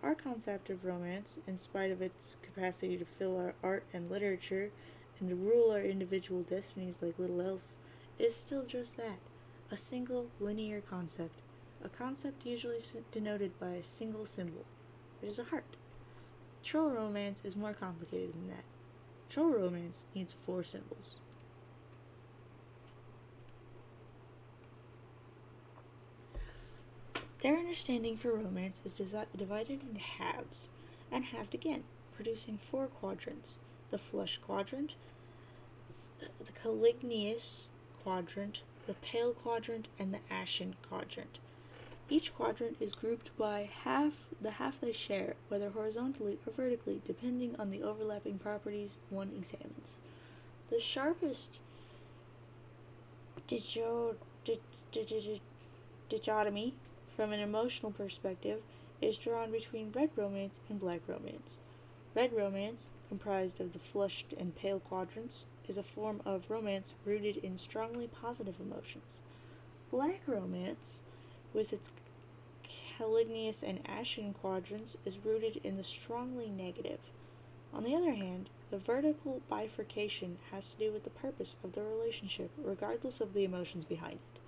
Our concept of romance, in spite of its capacity to fill our art and literature and to rule our individual destinies like little else, is still just that, a single linear concept, a concept usually denoted by a single symbol. It is a heart. Troll romance is more complicated than that. Troll romance needs 4 symbols. Their understanding for romance is divided into halves, and halved again, producing 4 quadrants: the flushed quadrant, the caligneous quadrant, the pale quadrant, and the ashen quadrant. Each quadrant is grouped by the half they share, whether horizontally or vertically, depending on the overlapping properties one examines. The sharpest dichotomy from an emotional perspective is drawn between red romance and black romance. Red romance, comprised of the flushed and pale quadrants, is a form of romance rooted in strongly positive emotions. Black romance, with its caligneous and ashen quadrants, is rooted in the strongly negative. On the other hand, the vertical bifurcation has to do with the purpose of the relationship, regardless of the emotions behind it.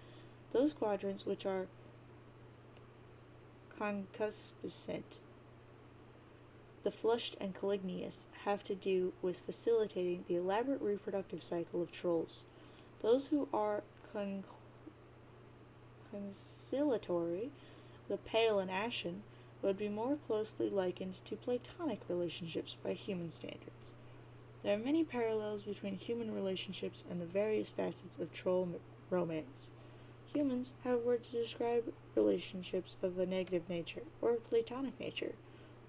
Those quadrants which are concupiscent, the flushed and caligneous, have to do with facilitating the elaborate reproductive cycle of trolls. Those who are conciliatory, the pale and ashen, would be more closely likened to platonic relationships by human standards. There are many parallels between human relationships and the various facets of troll romance. Humans have words to describe relationships of a negative nature or platonic nature.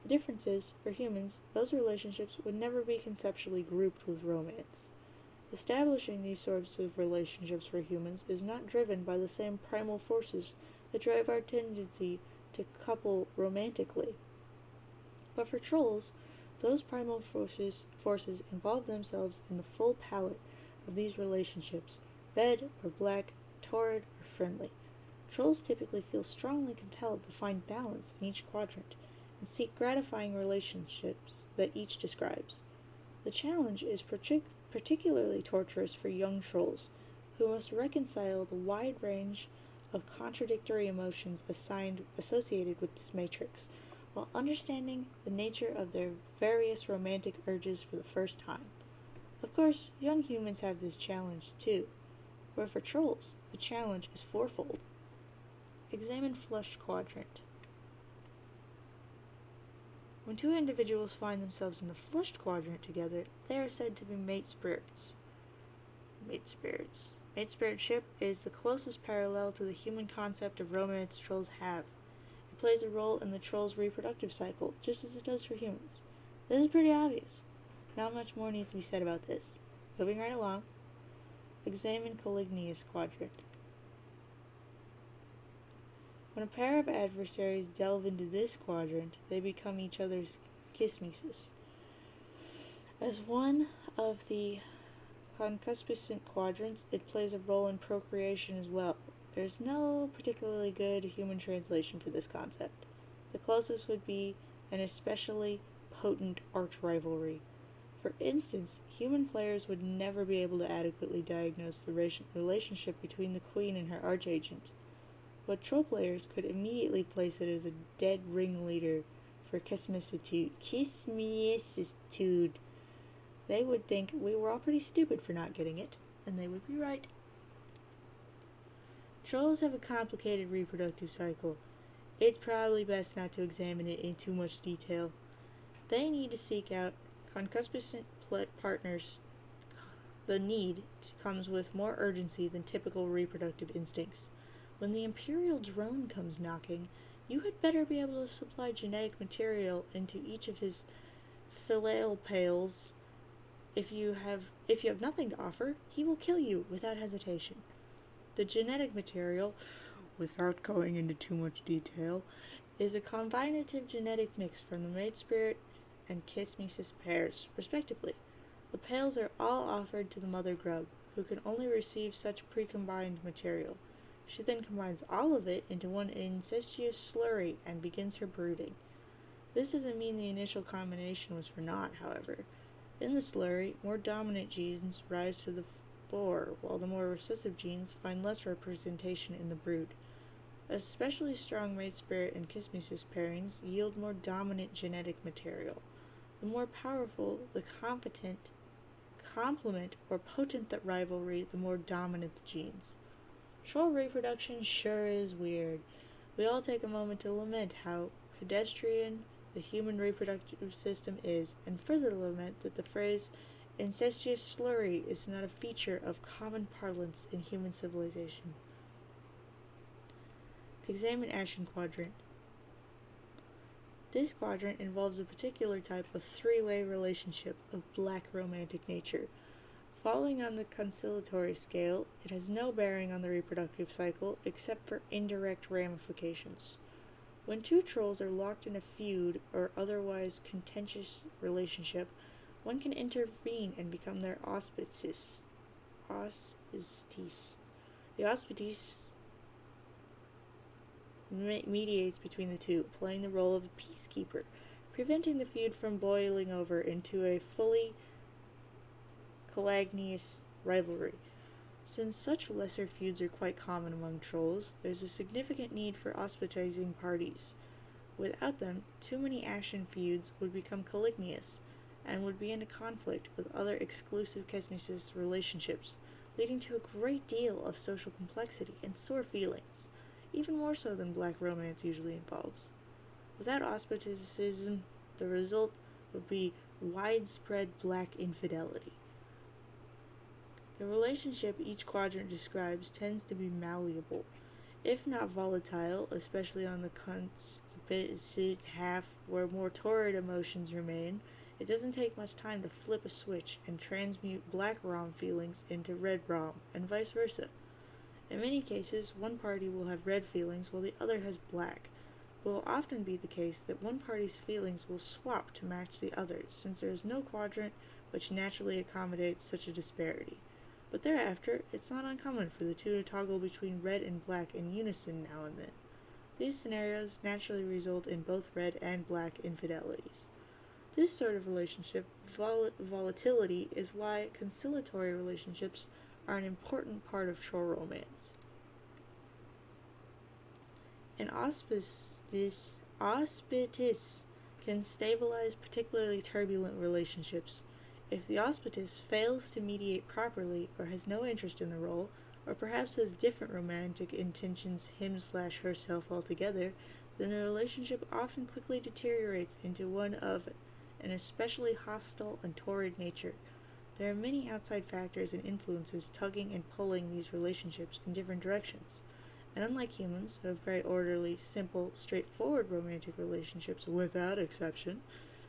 The difference is, for humans, those relationships would never be conceptually grouped with romance. Establishing these sorts of relationships for humans is not driven by the same primal forces that drive our tendency to couple romantically. But for trolls, those primal forces involve themselves in the full palette of these relationships, red or black, torrid or friendly. Trolls typically feel strongly compelled to find balance in each quadrant and seek gratifying relationships that each describes. The challenge is particularly torturous for young trolls, who must reconcile the wide range of contradictory emotions associated with this matrix, while understanding the nature of their various romantic urges for the first time. Of course, young humans have this challenge too, but for trolls, the challenge is fourfold. Examine flushed quadrant. When 2 individuals find themselves in the flushed quadrant together, they are said to be mate spirits. Mate spiritship is the closest parallel to the human concept of romance trolls have. It plays a role in the troll's reproductive cycle, just as it does for humans. This is pretty obvious. Not much more needs to be said about this. Moving right along. Examine caligneous quadrant. When a pair of adversaries delve into this quadrant, they become each other's kismesis. As one of the concupiscent quadrants, it plays a role in procreation as well. There's no particularly good human translation for this concept. The closest would be an especially potent arch-rivalry. For instance, human players would never be able to adequately diagnose the relationship between the queen and her archagent, but troll players could immediately place it as a dead ringleader for kismicitude. They would think we were all pretty stupid for not getting it, and they would be right. Trolls have a complicated reproductive cycle. It's probably best not to examine it in too much detail. They need to seek out concupiscent partners. The need comes with more urgency than typical reproductive instincts. When the Imperial drone comes knocking, you had better be able to supply genetic material into each of his filial pails. If you have nothing to offer, he will kill you without hesitation. The genetic material, without going into too much detail, is a combinative genetic mix from the mate spirit and kismesis pairs, respectively. The pails are all offered to the mother grub, who can only receive such pre-combined material. She then combines all of it into one incestuous slurry and begins her brooding. This doesn't mean the initial combination was for naught, however. In the slurry, more dominant genes rise to the fore, while the more recessive genes find less representation in the brood. Especially strong mate spirit and kismesis pairings yield more dominant genetic material. The more powerful the competent complement or potent the rivalry, the more dominant the genes. Potent the rivalry, the more dominant the genes. Troll reproduction sure is weird. We all take a moment to lament how pedestrian the human reproductive system is, and further lament that the phrase incestuous slurry is not a feature of common parlance in human civilization. Examine Ashen Quadrant. This quadrant involves a particular type of three-way relationship of black romantic nature. Following on the conciliatory scale, it has no bearing on the reproductive cycle except for indirect ramifications. When two trolls are locked in a feud or otherwise contentious relationship, one can intervene and become their auspices. The auspices mediates between the two, playing the role of a peacekeeper, preventing the feud from boiling over into a fully collagenous rivalry. Since such lesser feuds are quite common among trolls, there's a significant need for auspicizing parties. Without them, too many ashen feuds would become coligneous, and would be in a conflict with other exclusive Kesmisist relationships, leading to a great deal of social complexity and sore feelings, even more so than black romance usually involves. Without auspicicism, the result would be widespread black infidelity. The relationship each quadrant describes tends to be malleable, if not volatile, especially on the conspicuous half where more torrid emotions remain. It doesn't take much time to flip a switch and transmute black rom feelings into red rom, and vice versa. In many cases, one party will have red feelings while the other has black. It will often be the case that one party's feelings will swap to match the other's, since there is no quadrant which naturally accommodates such a disparity. But thereafter, it's not uncommon for the two to toggle between red and black in unison now and then. These scenarios naturally result in both red and black infidelities. This sort of relationship volatility is why conciliatory relationships are an important part of troll romance. An auspice can stabilize particularly turbulent relationships. If the auspice fails to mediate properly or has no interest in the role, or perhaps has different romantic intentions him/herself altogether, then the relationship often quickly deteriorates into one of an especially hostile and torrid nature. There are many outside factors and influences tugging and pulling these relationships in different directions, and unlike humans, who have very orderly, simple, straightforward romantic relationships without exception,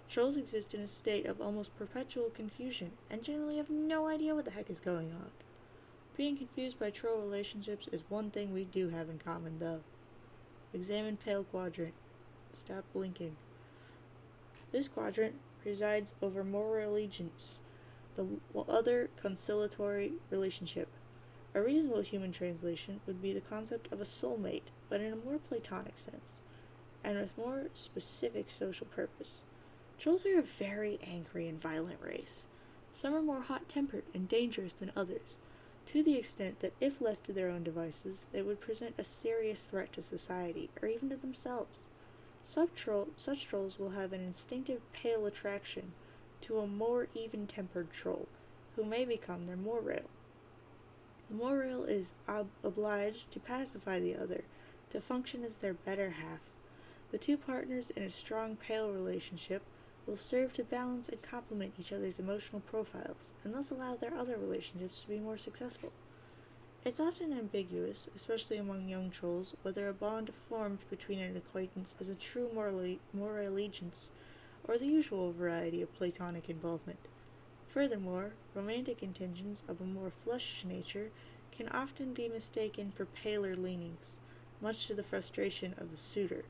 trolls exist in a state of almost perpetual confusion, and generally have no idea what the heck is going on. Being confused by troll relationships is one thing we do have in common, though. Examine Pale Quadrant. Stop blinking. This quadrant presides over moral allegiance, the other conciliatory relationship. A reasonable human translation would be the concept of a soulmate, but in a more Platonic sense, and with more specific social purpose. Trolls are a very angry and violent race. Some are more hot-tempered and dangerous than others, to the extent that if left to their own devices, they would present a serious threat to society, or even to themselves. Such trolls will have an instinctive pale attraction to a more even-tempered troll, who may become their morail. The morail is obliged to pacify the other, to function as their better half. The two partners in a strong pale relationship will serve to balance and complement each other's emotional profiles, and thus allow their other relationships to be more successful. It's often ambiguous, especially among young trolls, whether a bond formed between an acquaintance is a true moral allegiance, or the usual variety of Platonic involvement. Furthermore, romantic intentions of a more flush nature can often be mistaken for paler leanings, much to the frustration of the suitor.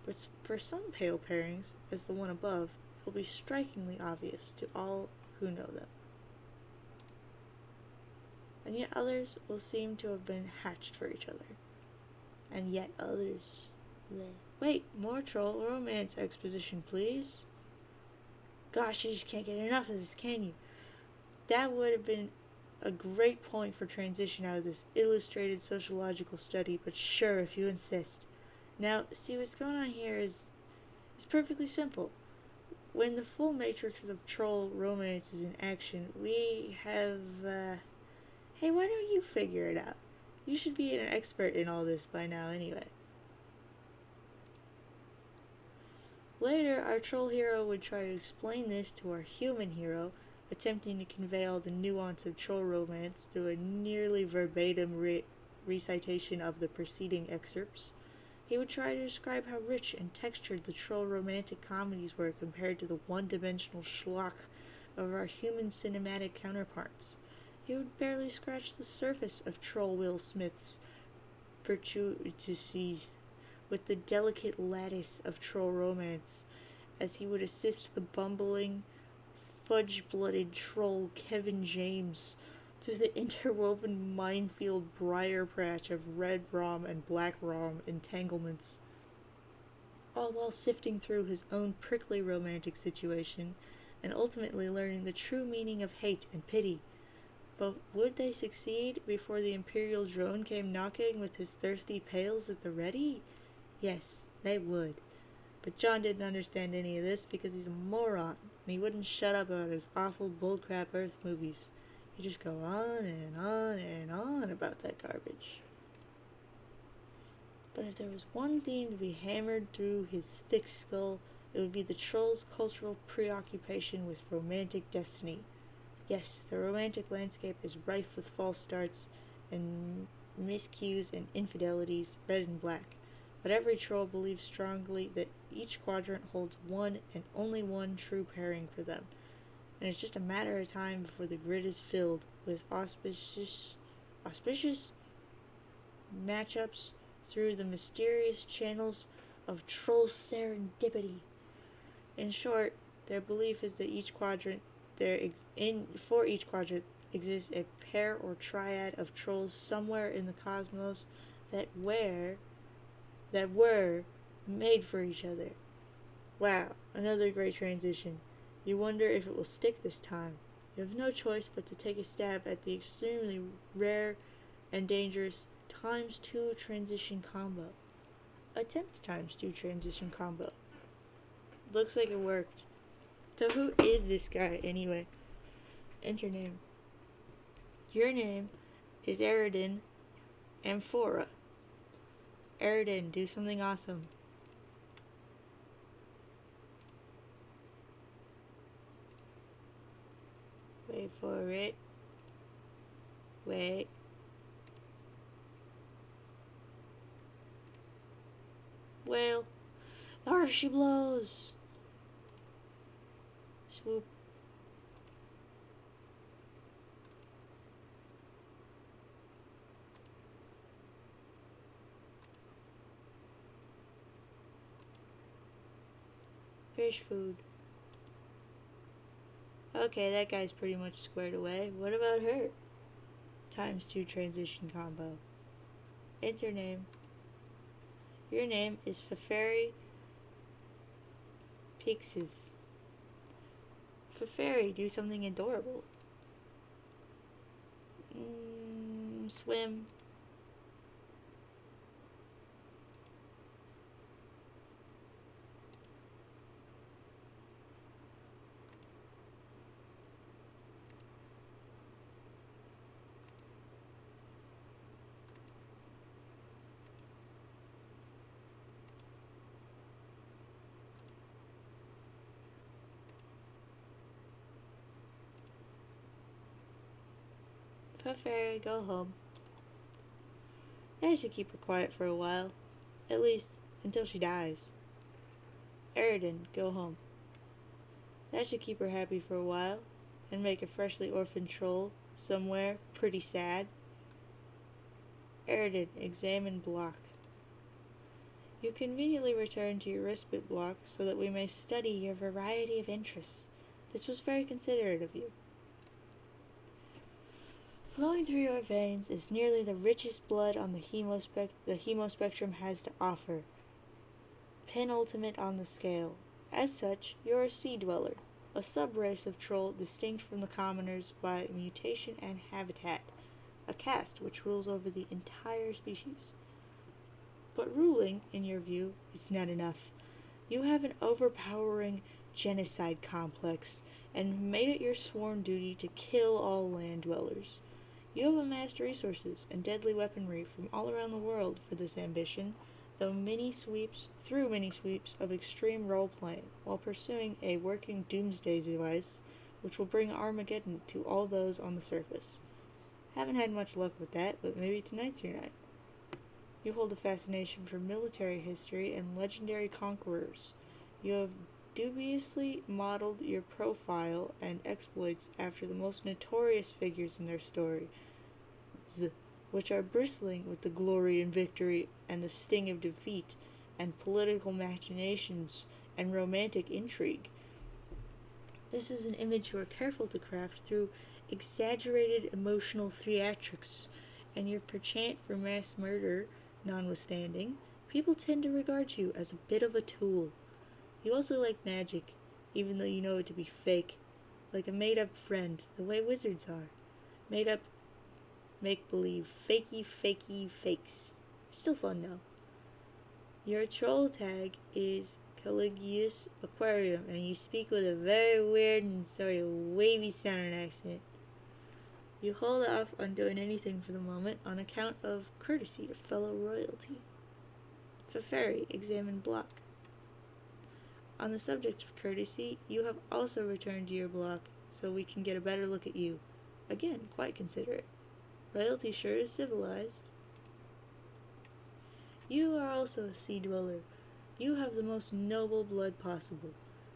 But for some pale pairings, as the one above, it will be strikingly obvious to all who know them. And yet others will seem to have been hatched for each other. And yet others... Wait, more troll romance exposition, please. Gosh, you just can't get enough of this, can you? That would have been a great point for transition out of this illustrated sociological study, but sure, if you insist. Now, see, what's going on here is perfectly simple. when the full matrix of troll romance is in action, we have, hey, why don't you figure it out? You should be an expert in all this by now anyway. Later, our troll hero would try to explain this to our human hero, attempting to convey all the nuance of troll romance through a nearly verbatim recitation of the preceding excerpts. He would try to describe how rich and textured the troll romantic comedies were compared to the one-dimensional schlock of our human cinematic counterparts. He would barely scratch the surface of troll Will Smith's virtuosi with the delicate lattice of troll romance, as he would assist the bumbling, fudge-blooded troll Kevin James through the interwoven minefield briar patch of red rom and black rom entanglements, all while sifting through his own prickly romantic situation and ultimately learning the true meaning of hate and pity. But would they succeed before the Imperial drone came knocking with his thirsty pails at the ready? Yes, they would. But John didn't understand any of this because he's a moron, and he wouldn't shut up about his awful bullcrap Earth movies. He'd just go on and on and on about that garbage. But if there was one theme to be hammered through his thick skull, it would be the troll's cultural preoccupation with romantic destiny. Yes, the romantic landscape is rife with false starts and miscues and infidelities, red and black. But every troll believes strongly that each quadrant holds one and only one true pairing for them, and it's just a matter of time before the grid is filled with auspicious matchups through the mysterious channels of troll serendipity. In short, their belief is that for each quadrant exists a pair or triad of trolls somewhere in the cosmos that were made for each other. Wow, another great transition. You wonder if it will stick this time. You have no choice but to take a stab at the extremely rare and dangerous ×2 transition combo. Attempt ×2 transition combo. Looks like it worked. So who is this guy anyway? Enter name. Your name is Eridan Amphora. Eridan, do something awesome. Wait for it. Wait. Well, there she blows. Swoop. Fish food. Okay, that guy's pretty much squared away. What about her? ×2 transition combo. Enter name. Your name is Feferi Pixes. Feferi, do something adorable. Swim. Fairy, go home. I should keep her quiet for a while. At least, until she dies. Eridan, go home. That should keep her happy for a while, and make a freshly orphaned troll somewhere pretty sad. Eridan, examine block. You conveniently return to your respite block so that we may study your variety of interests. This was very considerate of you. Flowing through your veins is nearly the richest blood on the hemospectrum has to offer, penultimate on the scale. As such, you're a sea dweller, a sub-race of troll distinct from the commoners by mutation and habitat, a caste which rules over the entire species. But ruling, in your view, is not enough. You have an overpowering genocide complex and made it your sworn duty to kill all land dwellers. You have amassed resources and deadly weaponry from all around the world for this ambition, through many sweeps of extreme role-playing, while pursuing a working doomsday device which will bring Armageddon to all those on the surface. Haven't had much luck with that, but maybe tonight's your night. You hold a fascination for military history and legendary conquerors. You have dubiously modeled your profile and exploits after the most notorious figures in their story, which are bristling with the glory and victory and the sting of defeat, and political machinations and romantic intrigue. This is an image you are careful to craft through exaggerated emotional theatrics, and your penchant for mass murder notwithstanding, people tend to regard you as a bit of a tool. You also like magic, even though you know it to be fake, like a made-up friend, the way wizards are. Made-up, make-believe, fakey fakes. Still fun though. Your troll tag is Caligula's Aquarium, and you speak with a very weird and sort of wavy sounding accent. You hold off on doing anything for the moment on account of courtesy to fellow royalty. Feferi, examine block. On the subject of courtesy, you have also returned to your block, so we can get a better look at you. Again, quite considerate. Royalty sure is civilized. You are also a sea dweller. You have the most noble blood possible,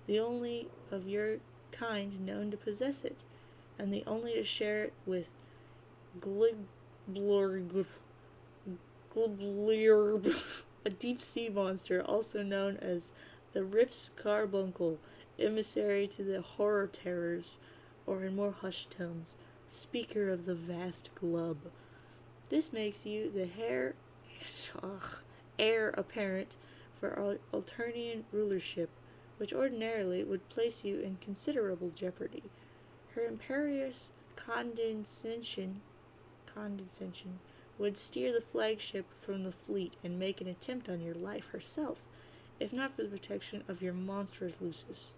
the only of your kind known to possess it, and the only to share it with Glibblurb, a deep sea monster also known as the Rift's Carbuncle, emissary to the horror terrors, or in more hushed tones, speaker of the vast glub. This makes you the heir apparent for Alternian rulership, which ordinarily would place you in considerable jeopardy. Her imperious condescension would steer the flagship from the fleet and make an attempt on your life herself, if not for the protection of your monstrous Lucis.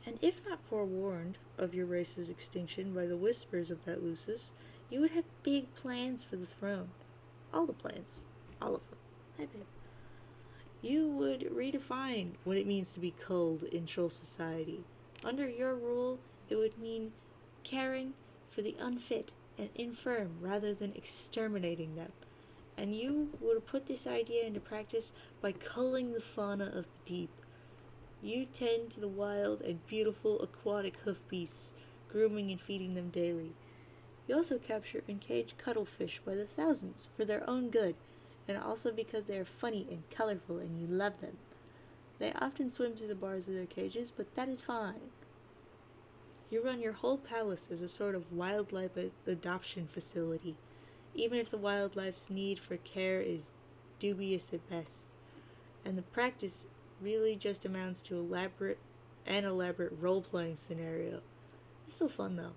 And if not forewarned of your race's extinction by the whispers of that Lucis, you would have big plans for the throne. All the plans. All of them. Hi, babe. You would redefine what it means to be culled in troll society. Under your rule, it would mean caring for the unfit and infirm rather than exterminating them. And you would put this idea into practice by culling the fauna of the deep. You tend to the wild and beautiful aquatic hoof beasts, grooming and feeding them daily. You also capture and cage cuttlefish by the thousands for their own good, and also because they are funny and colorful and you love them. They often swim through the bars of their cages, but that is fine. You run your whole palace as a sort of wildlife adoption facility, even if the wildlife's need for care is dubious at best, and the practice really just amounts to an elaborate role-playing scenario. It's still fun though.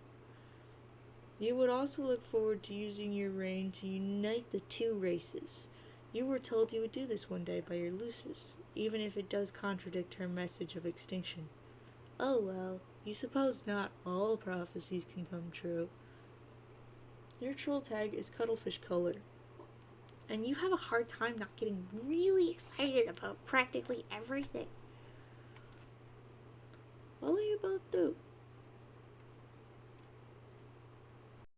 You would also look forward to using your reign to unite the two races. You were told you would do this one day by your Lucis, even if it does contradict her message of extinction. Oh well, you suppose not all prophecies can come true. Your troll tag is Cuttlefish Color, and you have a hard time not getting really excited about practically everything. What will you both do?